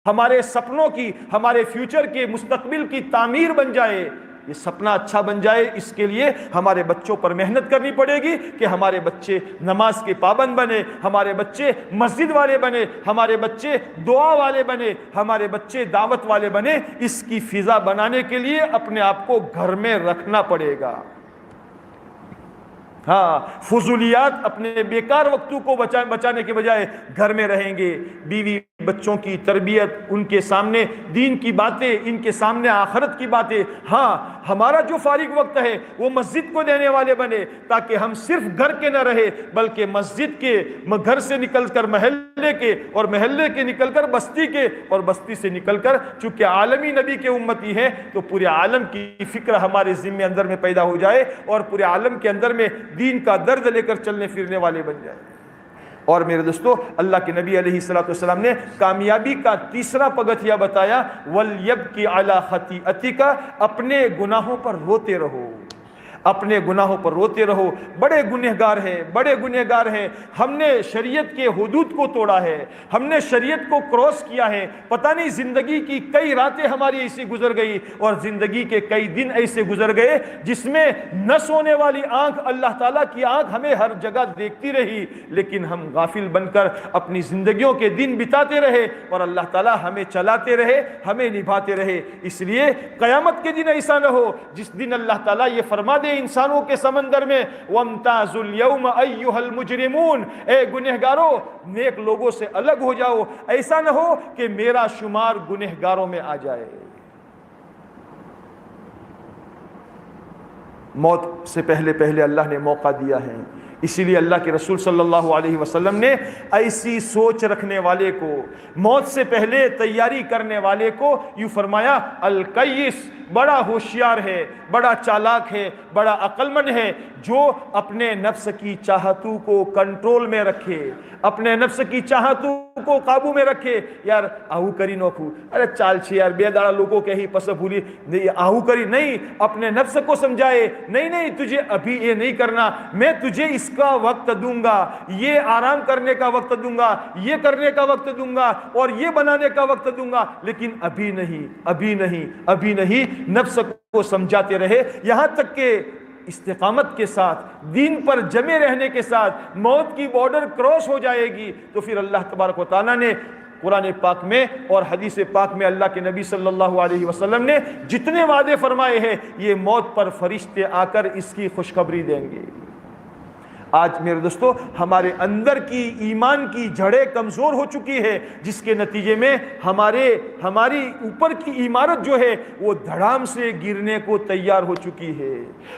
Speaker 2: ہمارے سپنوں کی، ہمارے فیوچر کے مستقبل کی تعمیر بن جائے. یہ سپنا اچھا بن جائے، اس کے لیے ہمارے بچوں پر محنت کرنی پڑے گی کہ ہمارے بچے نماز کے پابند بنے، ہمارے بچے مسجد والے بنے، ہمارے بچے دعا والے بنے، ہمارے بچے دعوت والے بنے. اس کی فضا بنانے کے لیے اپنے آپ کو گھر میں رکھنا پڑے گا. ہاں، فضولیات اپنے بیکار وقتوں کو بچانے کے بجائے گھر میں رہیں گے. بیوی بچوں کی تربیت، ان کے سامنے دین کی باتیں، ان کے سامنے آخرت کی باتیں. ہاں، ہمارا جو فارغ وقت ہے وہ مسجد کو دینے والے بنے، تاکہ ہم صرف گھر کے نہ رہے بلکہ مسجد کے، گھر سے نکل کر محلے کے، اور محلے کے نکل کر بستی کے، اور بستی سے نکل کر، چونکہ عالمی نبی کے امتی ہیں تو پورے عالم کی فکر ہمارے ذمے اندر میں پیدا ہو جائے، اور پورے عالم کے اندر میں دین کا درد لے کر چلنے پھرنے والے بن جائیں۔ اور میرے دوستو، اللہ کے نبی علیہ السلام نے کامیابی کا تیسرا پگتھیا بتایا، وَلْيَبْكِ عَلَى خَطِيئَتِكَ، اپنے گناہوں پر روتے رہو، اپنے گناہوں پر روتے رہو۔ بڑے گنہگار ہیں، بڑے گنہگار ہیں، ہم نے شریعت کے حدود کو توڑا ہے، ہم نے شریعت کو کراس کیا ہے، پتہ نہیں زندگی کی کئی راتیں ہماری ایسی گزر گئی، اور زندگی کے کئی دن ایسے گزر گئے جس میں نہ سونے والی آنکھ، اللہ تعالیٰ کی آنکھ ہمیں ہر جگہ دیکھتی رہی، لیکن ہم غافل بن کر اپنی زندگیوں کے دن بتاتے رہے، اور اللہ تعالیٰ ہمیں چلاتے رہے، ہمیں نبھاتے رہے۔ اس لیے قیامت کے دن ایسا نہ ہو جس دن اللہ تعالیٰ یہ فرما دے انسانوں کے سمندر میں، وَامْتَازُوا الْيَوْمَ أَيُّهَا الْمُجْرِمُونَ، اے گنہگاروں نیک لوگوں سے الگ ہو جاؤ، ایسا نہ ہو کہ میرا شمار گنہگاروں میں آ جائے۔ موت سے پہلے پہلے اللہ نے موقع دیا ہے، اسی لیے اللہ کے رسول صلی اللہ علیہ وسلم نے ایسی سوچ رکھنے والے کو، موت سے پہلے تیاری کرنے والے کو یوں فرمایا، القیس، بڑا ہوشیار ہے، بڑا چالاک ہے، بڑا عقل مند ہے، جو اپنے نفس کی چاہتوں کو کنٹرول میں رکھے، اپنے نفس کی چاہتوں کو قابو میں رکھے۔ یار آہو کری نوکھو، ارے چال چھ یار بے داڑا لوگوں کے ہی پس بھولی، آہو کری نہیں، اپنے نفس کو سمجھائے، نہیں تجھے ابھی یہ نہیں کرنا، میں تجھے اس کا وقت دوں گا، یہ آرام کرنے کا وقت دوں گا، یہ کرنے کا وقت دوں گا، اور یہ بنانے کا وقت دوں گا، لیکن ابھی نہیں، ابھی نہیں، ابھی نہیں۔ نفس کو سمجھاتے رہے، یہاں تک کہ استقامت کے ساتھ، دین پر جمے رہنے کے ساتھ موت کی بارڈر کراس ہو جائے گی تو پھر اللہ تبارک و تعالیٰ نے قرآن پاک میں اور حدیث پاک میں اللہ کے نبی صلی اللہ علیہ وسلم نے جتنے وعدے فرمائے ہیں، یہ موت پر فرشتے آ کر اس کی خوشخبری دیں گے۔ آج میرے دوستو ہمارے اندر کی ایمان کی جڑیں کمزور ہو چکی ہے، جس کے نتیجے میں ہماری اوپر کی عمارت جو ہے وہ دھڑام سے گرنے کو تیار ہو چکی ہے،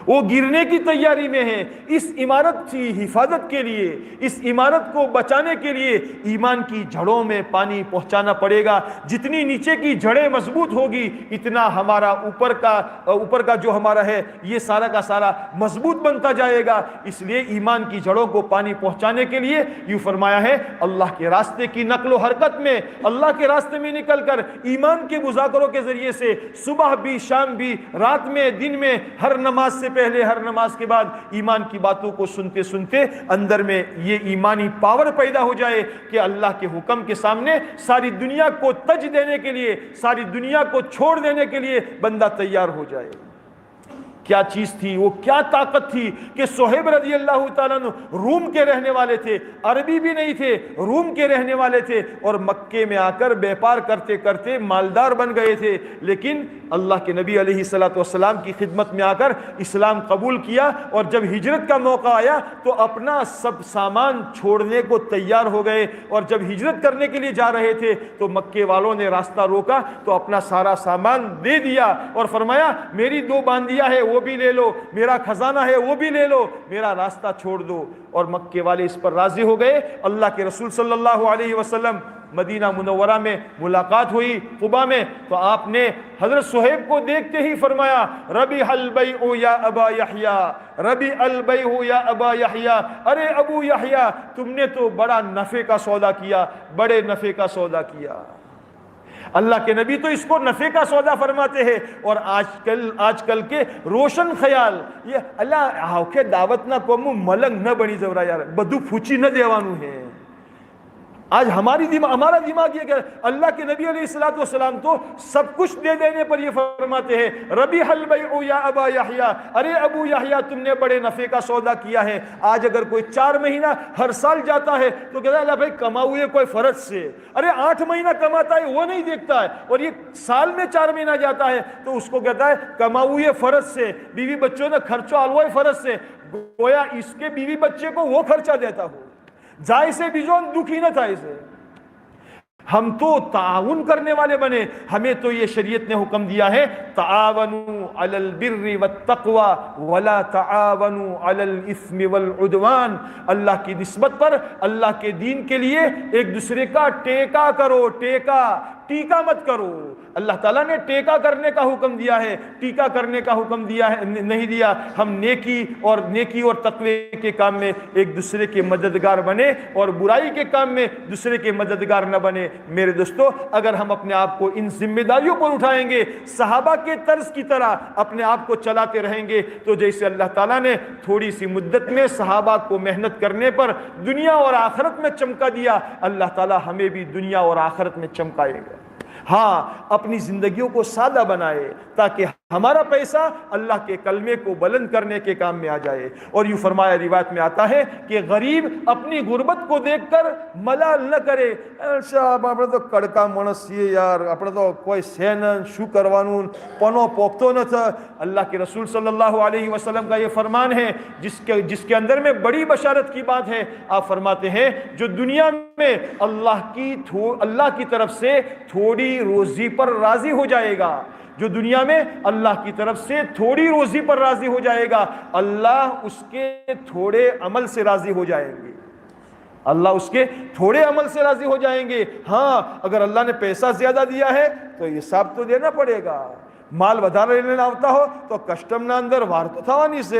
Speaker 2: وہ گرنے کی تیاری میں ہے۔ اس عمارت کی حفاظت کے لیے، اس عمارت کو بچانے کے لیے ایمان کی جڑوں میں پانی پہنچانا پڑے گا۔ جتنی نیچے کی جڑیں مضبوط ہوگی اتنا ہمارا اوپر کا جو ہمارا ہے یہ سارا کا سارا مضبوط بنتا جائے گا۔ اس لیے ایمان کی جڑوں کو پانی پہنچانے کے لیے یوں فرمایا ہے، اللہ کے راستے کی نقل و حرکت میں، اللہ کے راستے میں نکل کر ایمان کے مذاکروں کے ذریعے سے صبح بھی، شام بھی، رات میں، دن میں، ہر نماز سے پہلے، ہر نماز کے بعد ایمان کی باتوں کو سنتے سنتے اندر میں یہ ایمانی پاور پیدا ہو جائے کہ اللہ کے حکم کے سامنے ساری دنیا کو تج دینے کے لیے، ساری دنیا کو چھوڑ دینے کے لیے بندہ تیار ہو جائے۔ کیا چیز تھی وہ، کیا طاقت تھی کہ صہیب رضی اللہ تعالیٰ عنہ روم کے رہنے والے تھے، عربی بھی نہیں تھے، روم کے رہنے والے تھے، اور مکے میں آ کر بیپار کرتے کرتے مالدار بن گئے تھے، لیکن اللہ کے نبی علیہ السلام کی خدمت میں آ کر اسلام قبول کیا، اور جب ہجرت کا موقع آیا تو اپنا سب سامان چھوڑنے کو تیار ہو گئے، اور جب ہجرت کرنے کے لیے جا رہے تھے تو مکے والوں نے راستہ روکا تو اپنا سارا سامان دے دیا اور فرمایا میری 2 باندیاں ہیں وہ بھی لے لو، میرا خزانہ ہے وہ بھی لے لو، میرا راستہ چھوڑ دو۔ اور مکے والے اس پر راضی ہو گئے۔ اللہ کے رسول صلی اللہ علیہ وسلم مدینہ منورہ میں ملاقات ہوئی قباء میں، تو آپ نے حضرت صہیب کو دیکھتے ہی فرمایا، ربیح البیع یا ابا یحییٰ، ربیع البیع یا ابا یحییٰ، ارے ابو یحییٰ تم نے تو بڑا نفع کا سودا کیا، بڑے نفع کا سودا کیا۔ اللہ کے نبی تو اس کو نفع کا سودا فرماتے ہیں، اور آج کل کے روشن خیال یہ اللہ آوکے دعوت نہ کومو ملنگ نہ بنی زورا یار بدو پھوچی نہ دیوانو ہے۔ آج ہمارا دماغ یہ کہ اللہ کے نبی علیہ السلام تو سب کچھ دے دینے پر یہ فرماتے ہیں، ربیح البیع یا ابا یحییٰ، ارے ابو یحییٰ تم نے بڑے نفع کا سودا کیا ہے۔ آج اگر کوئی 4 مہینہ ہر سال جاتا ہے تو کہتا ہے اللہ بھائی کماؤ کوئی فرض سے، ارے 8 مہینہ کماتا ہے وہ نہیں دیکھتا ہے، اور یہ سال میں 4 مہینہ جاتا ہے تو اس کو کہتا ہے کماؤ فرض سے، بیوی بچوں نے خرچہ آلوائے فرض سے، گویا اس کے بیوی بچے کو وہ خرچہ دیتا ہو، جائے سے بیجون دکھی نہ تھا اسے۔ ہم تو تعاون کرنے والے بنے. ہمیں تو یہ شریعت نے حکم دیا ہے تعاونوا علی البر والتقوی ولا تعاونوا علی الاثم والعدوان. اللہ کی نسبت پر اللہ کے دین کے لیے ایک دوسرے کا ٹیکا کرو, ٹیکا مت کرو. اللہ تعالیٰ نے ٹیکا کرنے کا حکم دیا ہے, ٹیکا کرنے کا حکم دیا ہے نہیں دیا. ہم نیکی اور تقوی کے کام میں ایک دوسرے کے مددگار بنے اور برائی کے کام میں دوسرے کے مددگار نہ بنے. میرے دوستو, اگر ہم اپنے آپ کو ان ذمہ داریوں پر اٹھائیں گے, صحابہ کے طرز کی طرح اپنے آپ کو چلاتے رہیں گے, تو جیسے اللہ تعالیٰ نے تھوڑی سی مدت میں صحابہ کو محنت کرنے پر دنیا اور آخرت میں چمکا دیا, اللہ تعالیٰ ہمیں بھی دنیا اور آخرت میں چمکائے گا. ہاں, اپنی زندگیوں کو سادہ بنائے تاکہ ہمارا پیسہ اللہ کے کلمے کو بلند کرنے کے کام میں آ جائے. اور یوں فرمایا, روایت میں آتا ہے کہ غریب اپنی غربت کو دیکھ کر ملال نہ کرے, صاحب આપણે તો કડકા માણસ છીએ યાર, આપણે તો કોઈ છે ન, શું કરવાનું, પનો પોખતો નથી. اللہ کے رسول صلی اللہ علیہ وسلم کا یہ فرمان ہے جس کے اندر میں بڑی بشارت کی بات ہے. آپ فرماتے ہیں جو دنیا میں اللہ کی طرف سے تھوڑی روزی پر راضی ہو جائے گا, جو دنیا میں اللہ کی طرف سے تھوڑی روزی پر راضی ہو جائے گا, اللہ اس کے تھوڑے عمل سے راضی ہو جائیں گے. اللہ اس کے تھوڑے عمل سے راضی ہو جائیں گے. ہاں, اگر اللہ نے پیسہ زیادہ دیا ہے تو حساب تو دینا پڑے گا. માલ વધારે લઈને આવતા હો તો કસ્ટમના અંદર વાર તો થવાની છે,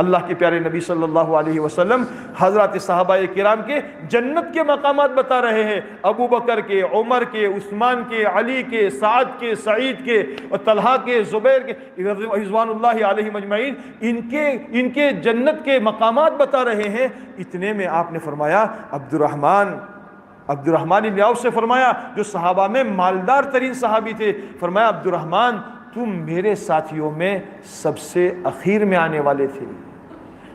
Speaker 2: اللہ کے پیارے نبی صلی اللہ علیہ وسلم حضرات صحابہ کرام کے جنت کے مقامات بتا رہے ہیں. ابو بکر کے, عمر کے, عثمان کے, علی کے, سعد کے, سعید کے, اور طلحہ کے, زبیر کے, رضوان اللہ علیہم اجمعین, ان کے جنت کے مقامات بتا رہے ہیں. اتنے میں آپ نے فرمایا عبد الرحمن بن عوف سے فرمایا, جو صحابہ میں مالدار ترین صحابی تھے, فرمایا عبد الرحمن تم میرے ساتھیوں میں سب سے اخیر میں آنے والے تھے.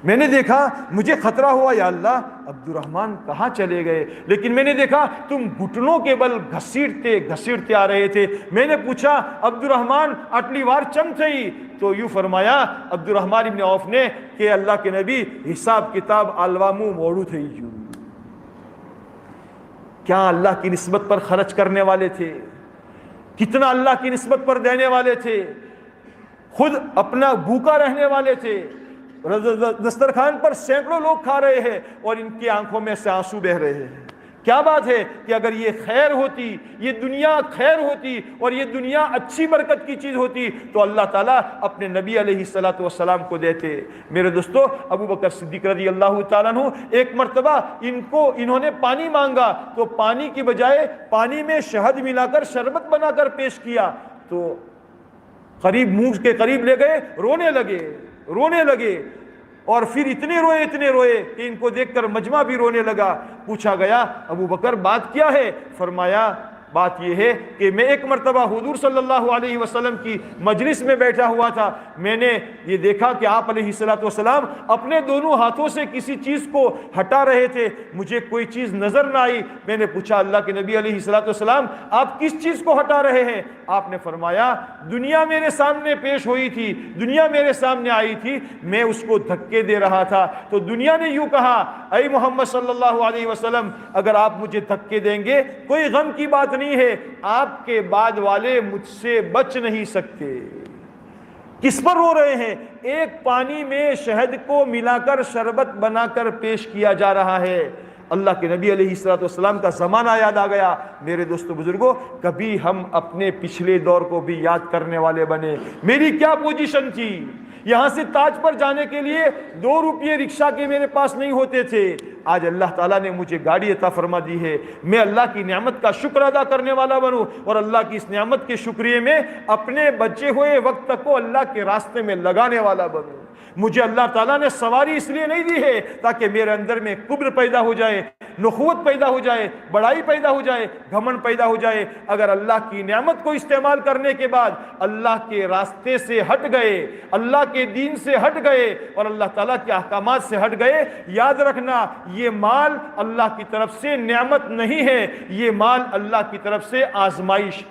Speaker 2: میں نے دیکھا, مجھے خطرہ ہوا یا اللہ عبد الرحمن کہاں چلے گئے, لیکن میں نے دیکھا تم گھٹنوں کے بل گھسیٹتے آ رہے تھے. میں نے پوچھا عبد الرحمن آٹلی وار چم تھی, تو یوں فرمایا عبد الرحمن ابن عوف نے کہ اللہ کے نبی حساب کتاب آلوامو موڑو تھے. کیا اللہ کی نسبت پر خرچ کرنے والے تھے, کتنا اللہ کی نسبت پر دینے والے تھے, خود اپنا بھوکا رہنے والے تھے. دسترخوان پر سینکڑوں لوگ کھا رہے ہیں اور ان کی آنکھوں میں سے آنسو بہ رہے ہیں. کیا بات ہے کہ اگر یہ خیر ہوتی, یہ دنیا خیر ہوتی اور یہ دنیا اچھی برکت کی چیز ہوتی تو اللہ تعالیٰ اپنے نبی علیہ الصلوۃ والسلام کو دیتے. میرے دوستو, ابو بکر صدیق رضی اللہ تعالیٰ عنہ ایک مرتبہ انہوں نے پانی مانگا, تو پانی کی بجائے پانی میں شہد ملا کر شربت بنا کر پیش کیا, تو قریب منہ کے قریب لے گئے, رونے لگے اور پھر اتنے روئے کہ ان کو دیکھ کر مجمع بھی رونے لگا. پوچھا گیا ابو بکر بات کیا ہے؟ فرمایا بات یہ ہے کہ میں ایک مرتبہ حضور صلی اللہ علیہ وسلم کی مجلس میں بیٹھا ہوا تھا, میں نے یہ دیکھا کہ آپ علیہ الصلوۃ والسلام اپنے دونوں ہاتھوں سے کسی چیز کو ہٹا رہے تھے, مجھے کوئی چیز نظر نہ آئی. میں نے پوچھا اللہ کے نبی علیہ الصلوۃ والسلام آپ کس چیز کو ہٹا رہے ہیں؟ آپ نے فرمایا دنیا میرے سامنے پیش ہوئی تھی, دنیا میرے سامنے آئی تھی, میں اس کو دھکے دے رہا تھا. تو دنیا نے یوں کہا اے محمد صلی اللہ علیہ وسلم اگر آپ مجھے دھکے دیں گے کوئی غم کی بات نہیں ہے, آپ کے بعد والے مجھ سے بچ نہیں سکتے. کس پر رو رہے ہیں؟ ایک پانی میں شہد کو ملا کر شربت بنا کر پیش کیا جا رہا ہے. اللہ کے نبی علیہ الصلوۃ والسلام کا زمانہ یاد آ گیا. میرے دوستو بزرگوں, کبھی ہم اپنے پچھلے دور کو بھی یاد کرنے والے بنے. میری کیا پوزیشن تھی, یہاں سے تاج پر جانے کے لیے 2 روپے رکشہ کے میرے پاس نہیں ہوتے تھے. آج اللہ تعالیٰ نے مجھے گاڑی عطا فرما دی ہے, میں اللہ کی نعمت کا شکر ادا کرنے والا بنوں اور اللہ کی اس نعمت کے شکریہ میں اپنے بچے ہوئے وقت کو اللہ کے راستے میں لگانے والا بنوں. مجھے اللہ تعالیٰ نے سواری اس لیے نہیں دی ہے تاکہ میرے اندر میں کبر پیدا ہو جائے, نخوت پیدا ہو جائے, بڑائی پیدا ہو جائے, گھمنڈ پیدا ہو جائے. اگر اللہ کی نعمت کو استعمال کرنے کے بعد اللہ کے راستے سے ہٹ گئے, اللہ کے دین سے ہٹ گئے اور اللہ تعالیٰ کے احکامات سے ہٹ گئے, یاد رکھنا یہ مال اللہ کی طرف سے نعمت نہیں ہے, یہ مال اللہ کی طرف سے آزمائش.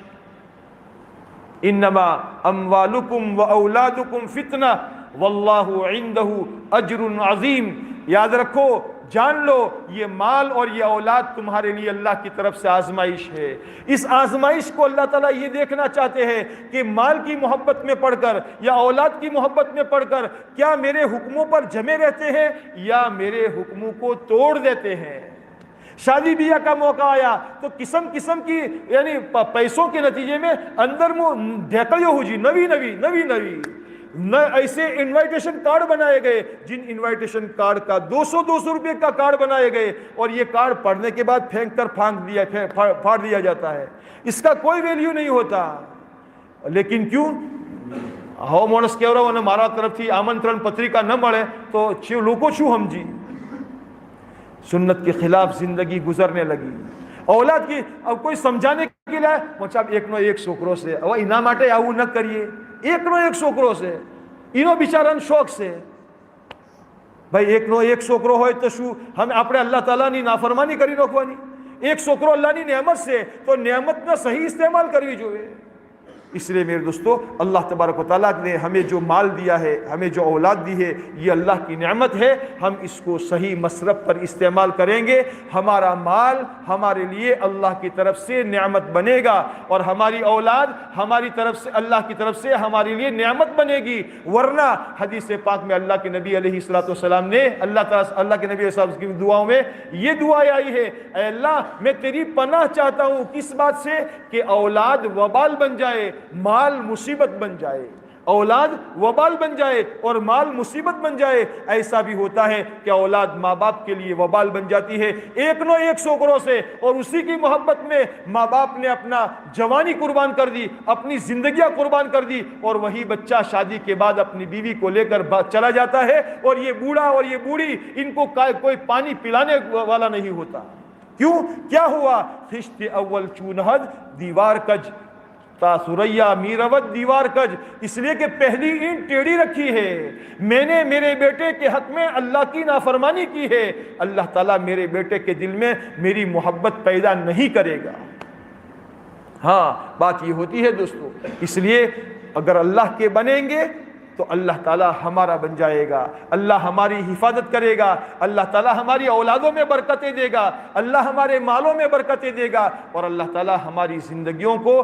Speaker 2: انما اموالکم و اولادکم فتنہ واللہ عندہ اجر عظیم. یاد رکھو، جان لو، یہ مال اور یہ اولاد تمہارے لیے اللہ کی طرف سے آزمائش ہے. اس آزمائش کو اللہ تعالیٰ یہ دیکھنا چاہتے ہیں کہ مال کی محبت میں پڑھ کر یا اولاد کی محبت میں پڑھ کر کیا میرے حکموں پر جمے رہتے ہیں یا میرے حکموں کو توڑ دیتے ہیں. شادی بیاہ کا موقع آیا تو قسم قسم کی یعنی پیسوں کے نتیجے میں اندر منہ ڈھکیو ہو جی نوی ایسے انوائٹیشن کارڈ بنائے گئے جن انوائٹیشن کارڈ کا 200 روپے کا کارڈ بنائے گئے اور یہ کارڈ پڑھنے کے بعد پھینک کر پھاڑ دیا جاتا ہے. اس کا کوئی ویلیو نہیں ہوتا. لیکن کیوں ہو مانس کہہ رہا ہوں مارا طرف تھی آمنترن پتریکا نہ ملے تو لوگوں چھو ہم جی. سنت کے خلاف زندگی گزرنے لگی. اولاد کی اب کوئی سمجھانے کے لیے مچھا ایک نو ایک છોકરો છે હવે એના માટે આવું ન કરીએ. એકનો એક છોકરો છે એનો બિચારાનો શોખ છે. ભાઈ એકનો એક છોકરો હોય તો શું આપણે અલ્લાહ તાલાની નાફરમાની કરી નાખવાની? એક છોકરો અલ્લાહની નેમત છે તો નેમતનો સહી ઇસ્તેમાલ કરવી જોઈએ. اس لیے میرے دوستو اللہ تبارک و تعالیٰ نے ہمیں جو مال دیا ہے، ہمیں جو اولاد دی ہے، یہ اللہ کی نعمت ہے. ہم اس کو صحیح مصرف پر استعمال کریں گے، ہمارا مال ہمارے لیے اللہ کی طرف سے نعمت بنے گا اور ہماری اولاد ہماری طرف سے اللہ کی طرف سے ہمارے لیے نعمت بنے گی. ورنہ حدیث پاک میں اللہ کے نبی علیہ الصلوۃ والسلام نے اللہ کے نبی علیہ السلام کی دعاؤں میں یہ دعا آئی ہے، اے اللہ میں تیری پناہ چاہتا ہوں کس بات سے کہ اولاد وبال بن جائے، مال مصیبت بن جائے. اولاد وبال بن جائے اور مال مصیبت بن جائے. ایسا بھی ہوتا ہے کہ اولاد ماں باپ کے لیے وبال بن جاتی ہے ایک نو ایک چھوکروں سے، اور اسی کی محبت میں ماں باپ نے اپنا جوانی قربان کر دی، اپنی زندگیاں قربان کر دی، اور وہی بچہ شادی کے بعد اپنی بیوی کو لے کر چلا جاتا ہے اور یہ بوڑھا اور یہ بوڑھی ان کو کوئی پانی پلانے والا نہیں ہوتا. کیوں؟ کیا ہوا؟ خشت اول چونہد دیوار کج تا سریا میرود دیوار کج. اس لیے کہ پہلی اینٹ ٹیڑھی رکھی ہے. میں نے میرے بیٹے کے حق میں اللہ کی نافرمانی کی ہے. اللہ تعالیٰ میرے بیٹے کے دل میں میری محبت پیدا نہیں کرے گا. ہاں بات یہ ہوتی ہے دوستو. اس لیے اگر اللہ کے بنیں گے تو اللہ تعالیٰ ہمارا بن جائے گا، اللہ ہماری حفاظت کرے گا، اللہ تعالیٰ ہماری اولادوں میں برکتیں دے گا، اللہ ہمارے مالوں میں برکتیں دے گا، اور اللہ تعالیٰ ہماری زندگیوں کو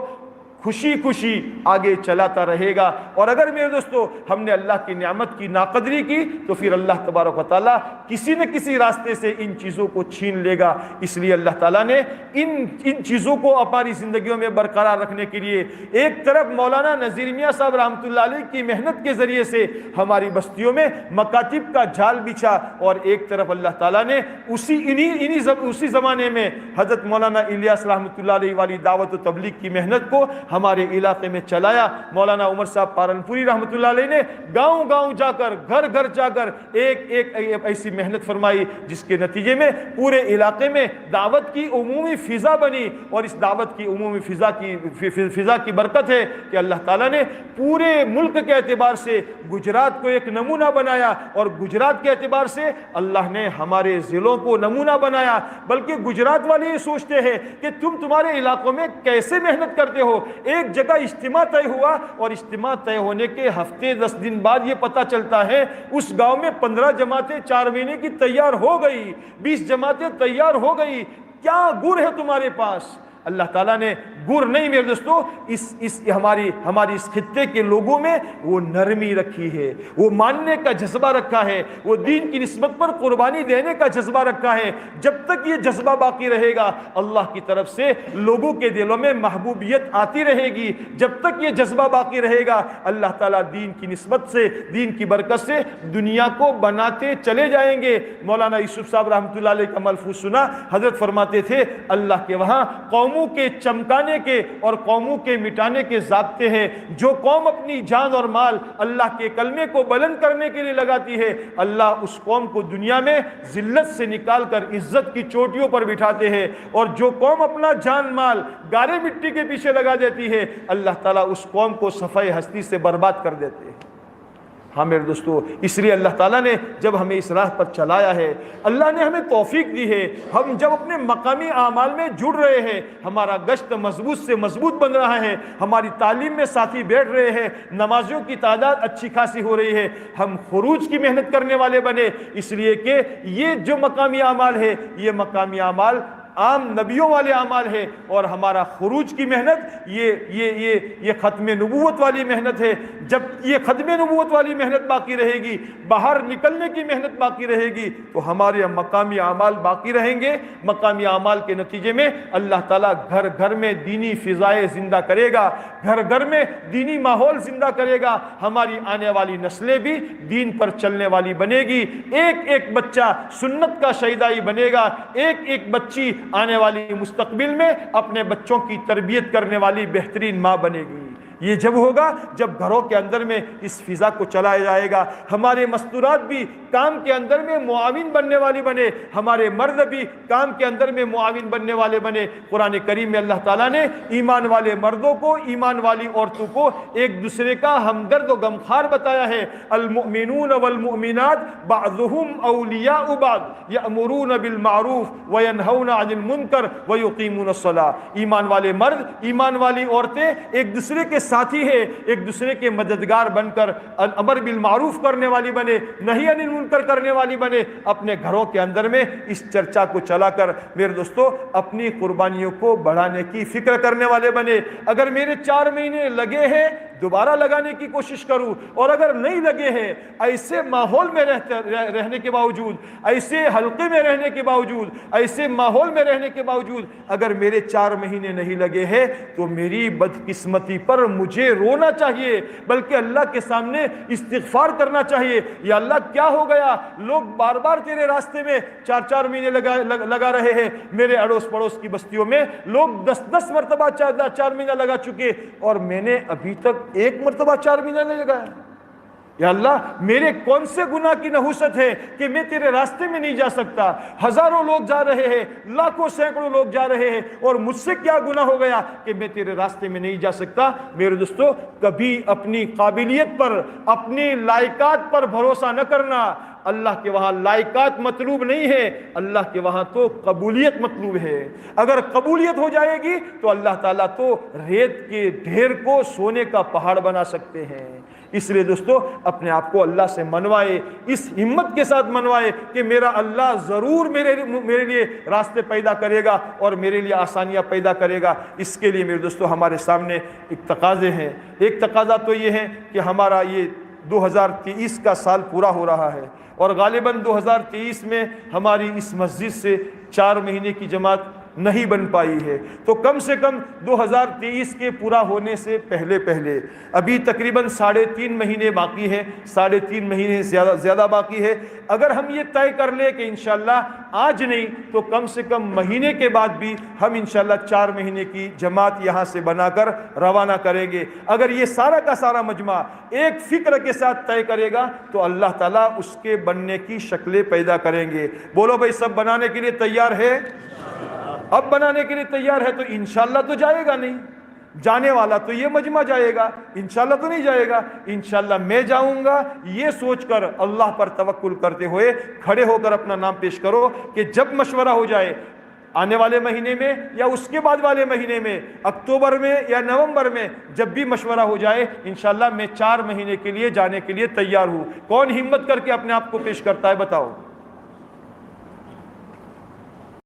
Speaker 2: خوشی خوشی آگے چلاتا رہے گا. اور اگر میرے دوستو ہم نے اللہ کی نعمت کی ناقدری کی تو پھر اللہ تبارک و تعالیٰ کسی نہ کسی راستے سے ان چیزوں کو چھین لے گا. اس لیے اللہ تعالیٰ نے ان چیزوں کو ہماری زندگیوں میں برقرار رکھنے کے لیے ایک طرف مولانا نذیر میاں صاحب رحمۃ اللہ علیہ کی محنت کے ذریعے سے ہماری بستیوں میں مکاتب کا جال بچھا، اور ایک طرف اللہ تعالیٰ نے اسی زمانے میں حضرت مولانا الیاس رحمۃ اللہ علیہ والی دعوت و تبلیغ کی محنت کو ہمارے علاقے میں چلایا. مولانا عمر صاحب پارنپوری رحمۃ اللہ علیہ نے گاؤں گاؤں جا کر گھر گھر جا کر ایک ایسی محنت فرمائی جس کے نتیجے میں پورے علاقے میں دعوت کی عمومی فضا بنی. اور اس دعوت کی عمومی فضا کی برکت ہے کہ اللہ تعالیٰ نے پورے ملک کے اعتبار سے گجرات کو ایک نمونہ بنایا، اور گجرات کے اعتبار سے اللہ نے ہمارے ضلعوں کو نمونہ بنایا. بلکہ گجرات والے یہ سوچتے ہیں کہ تمہارے علاقوں میں کیسے محنت کرتے ہو. ایک جگہ اجتماع طے ہوا، اور اجتماع طے ہونے کے ہفتے 10 دن بعد یہ پتہ چلتا ہے اس گاؤں میں 15 جماعتیں 4 مہینے کی تیار ہو گئی، 20 جماعتیں تیار ہو گئی. کیا گر ہے تمہارے پاس؟ اللہ تعالیٰ نے گر نہیں میرے دوستو ہماری اس خطے کے لوگوں میں وہ نرمی رکھی ہے، وہ ماننے کا جذبہ رکھا ہے، وہ دین کی نسبت پر قربانی دینے کا جذبہ رکھا ہے. جب تک یہ جذبہ باقی رہے گا اللہ کی طرف سے لوگوں کے دلوں میں محبوبیت آتی رہے گی. جب تک یہ جذبہ باقی رہے گا اللہ تعالیٰ دین کی نسبت سے، دین کی برکت سے دنیا کو بناتے چلے جائیں گے. مولانا یوسف صاحب رحمۃ اللہ علیہ کا ملفوظ سنا، حضرت فرماتے تھے اللہ کے وہاں قوموں کے چمکانے کے اور قوموں کے مٹانے کے ضابطے ہیں. جو قوم اپنی جان اور مال اللہ کے کلمے کو بلند کرنے کے لیے لگاتی ہے، اللہ اس قوم کو دنیا میں ذلت سے نکال کر عزت کی چوٹیوں پر بٹھاتے ہیں. اور جو قوم اپنا جان مال گارے مٹی کے پیچھے لگا دیتی ہے، اللہ تعالیٰ اس قوم کو صفحہ ہستی سے برباد کر دیتے ہیں. ہاں میرے دوستو، اس لیے اللہ تعالیٰ نے جب ہمیں اس راہ پر چلایا ہے، اللہ نے ہمیں توفیق دی ہے، ہم جب اپنے مقامی اعمال میں جڑ رہے ہیں، ہمارا گشت مضبوط سے مضبوط بن رہا ہے، ہماری تعلیم میں ساتھی بیٹھ رہے ہیں، نمازیوں کی تعداد اچھی خاصی ہو رہی ہے، ہم خروج کی محنت کرنے والے بنے، اس لیے کہ یہ جو مقامی اعمال ہے یہ مقامی اعمال عام نبیوں والے اعمال ہے، اور ہمارا خروج کی محنت یہ ختم نبوت والی محنت ہے۔ جب یہ ختم نبوت والی محنت باقی رہے گی، باہر نکلنے کی محنت باقی رہے گی، تو ہمارے مقامی اعمال باقی رہیں گے۔ مقامی اعمال کے نتیجے میں اللہ تعالیٰ گھر گھر میں دینی فضائیں زندہ کرے گا، گھر گھر میں دینی ماحول زندہ کرے گا، ہماری آنے والی نسلیں بھی دین پر چلنے والی بنے گی، ایک ایک بچہ سنت کا شہیدائی بنے گا، ایک ایک بچی آنے والی مستقبل میں اپنے بچوں کی تربیت کرنے والی بہترین ماں بنے گی۔ یہ جب ہوگا جب گھروں کے اندر میں اس فضا کو چلایا جائے گا، ہمارے مستورات بھی کام کے اندر میں معاون بننے والی بنے، ہمارے مرد بھی کام کے اندر میں معاون بننے والے بنے۔ قرآن کریم میں اللہ تعالیٰ نے ایمان والے مردوں کو، ایمان والی عورتوں کو ایک دوسرے کا ہمدرد و غمخوار بتایا ہے۔ المؤمنون والمؤمنات بعضهم اولیاء بعض یأمرون بالمعروف وینہون عن المنکر ویقیمون الصلاۃ۔ ایمان والے مرد، ایمان والی عورتیں ایک دوسرے کے ساتھی ہے، ایک دوسرے کے مددگار بن کر امر بالمعروف کرنے والی بنے، نہی عن المنکر کرنے والی بنے۔ اپنے گھروں کے اندر میں اس چرچا کو چلا کر میرے دوستو اپنی قربانیوں کو بڑھانے کی فکر کرنے والے بنے۔ اگر میرے 4 مہینے لگے ہیں دوبارہ لگانے کی کوشش کروں، اور اگر نہیں لگے ہیں ایسے ماحول میں رہنے کے باوجود، ایسے حلقے میں رہنے کے باوجود، ایسے ماحول میں رہنے کے باوجود اگر میرے 4 مہینے نہیں لگے ہیں تو میری بدقسمتی پر مجھے رونا چاہیے، بلکہ اللہ کے سامنے استغفار کرنا چاہیے۔ یا اللہ کیا ہو گیا، لوگ بار بار تیرے راستے میں 4 مہینے لگا رہے ہیں، میرے اڑوس پڑوس کی بستیوں میں لوگ 10 مرتبہ 4 مہینہ لگا چکے، اور میں نے ابھی تک 1 مرتبہ 4 مہینہ نہیں لگایا۔ یا اللہ میرے کون سے گناہ کی نحوست ہے کہ میں تیرے راستے میں نہیں جا سکتا؟ ہزاروں لوگ جا رہے ہیں، لاکھوں سینکڑوں لوگ جا رہے ہیں، اور مجھ سے کیا گناہ ہو گیا کہ میں تیرے راستے میں نہیں جا سکتا؟ میرے دوستو کبھی اپنی قابلیت پر، اپنی لائقات پر بھروسہ نہ کرنا۔ اللہ کے وہاں لائقات مطلوب نہیں ہے، اللہ کے وہاں تو قبولیت مطلوب ہے۔ اگر قبولیت ہو جائے گی تو اللہ تعالیٰ تو ریت کے ڈھیر کو سونے کا پہاڑ بنا سکتے ہیں۔ اس لیے دوستو اپنے آپ کو اللہ سے منوائے، اس ہمت کے ساتھ منوائے کہ میرا اللہ ضرور میرے لیے راستے پیدا کرے گا اور میرے لیے آسانیاں پیدا کرے گا۔ اس کے لیے میرے دوستو ہمارے سامنے ایک تقاضے ہیں۔ ایک تقاضا تو یہ ہے کہ ہمارا یہ 2023 کا سال پورا ہو رہا ہے، اور غالباً 2023 میں ہماری اس مسجد سے 4 مہینے کی جماعت نہیں بن پائی ہے، تو کم سے کم 2023 کے پورا ہونے سے پہلے ابھی تقریباً 3.5 مہینے باقی ہے، 3.5 مہینے زیادہ باقی ہے۔ اگر ہم یہ طے کر لیں کہ انشاءاللہ آج نہیں تو کم سے کم مہینے کے بعد بھی ہم انشاءاللہ 4 مہینے کی جماعت یہاں سے بنا کر روانہ کریں گے۔ اگر یہ سارا کا سارا مجمع ایک فکر کے ساتھ طے کرے گا تو اللہ تعالیٰ اس کے بننے کی شکلیں پیدا کریں گے۔ بولو بھائی سب بنانے کے لیے تیار ہے؟ اب بنانے کے لیے تیار ہے تو انشاءاللہ تو جائے گا نہیں، جانے والا تو یہ مجمع جائے گا، انشاءاللہ تو نہیں جائے گا۔ انشاءاللہ میں جاؤں گا، یہ سوچ کر اللہ پر توکل کرتے ہوئے کھڑے ہو کر اپنا نام پیش کرو کہ جب مشورہ ہو جائے آنے والے مہینے میں یا اس کے بعد والے مہینے میں، اکتوبر میں یا نومبر میں، جب بھی مشورہ ہو جائے انشاءاللہ میں 4 مہینے کے لیے جانے کے لیے تیار ہوں۔ کون ہمت کر کے اپنے آپ کو پیش کرتا ہے بتاؤ؟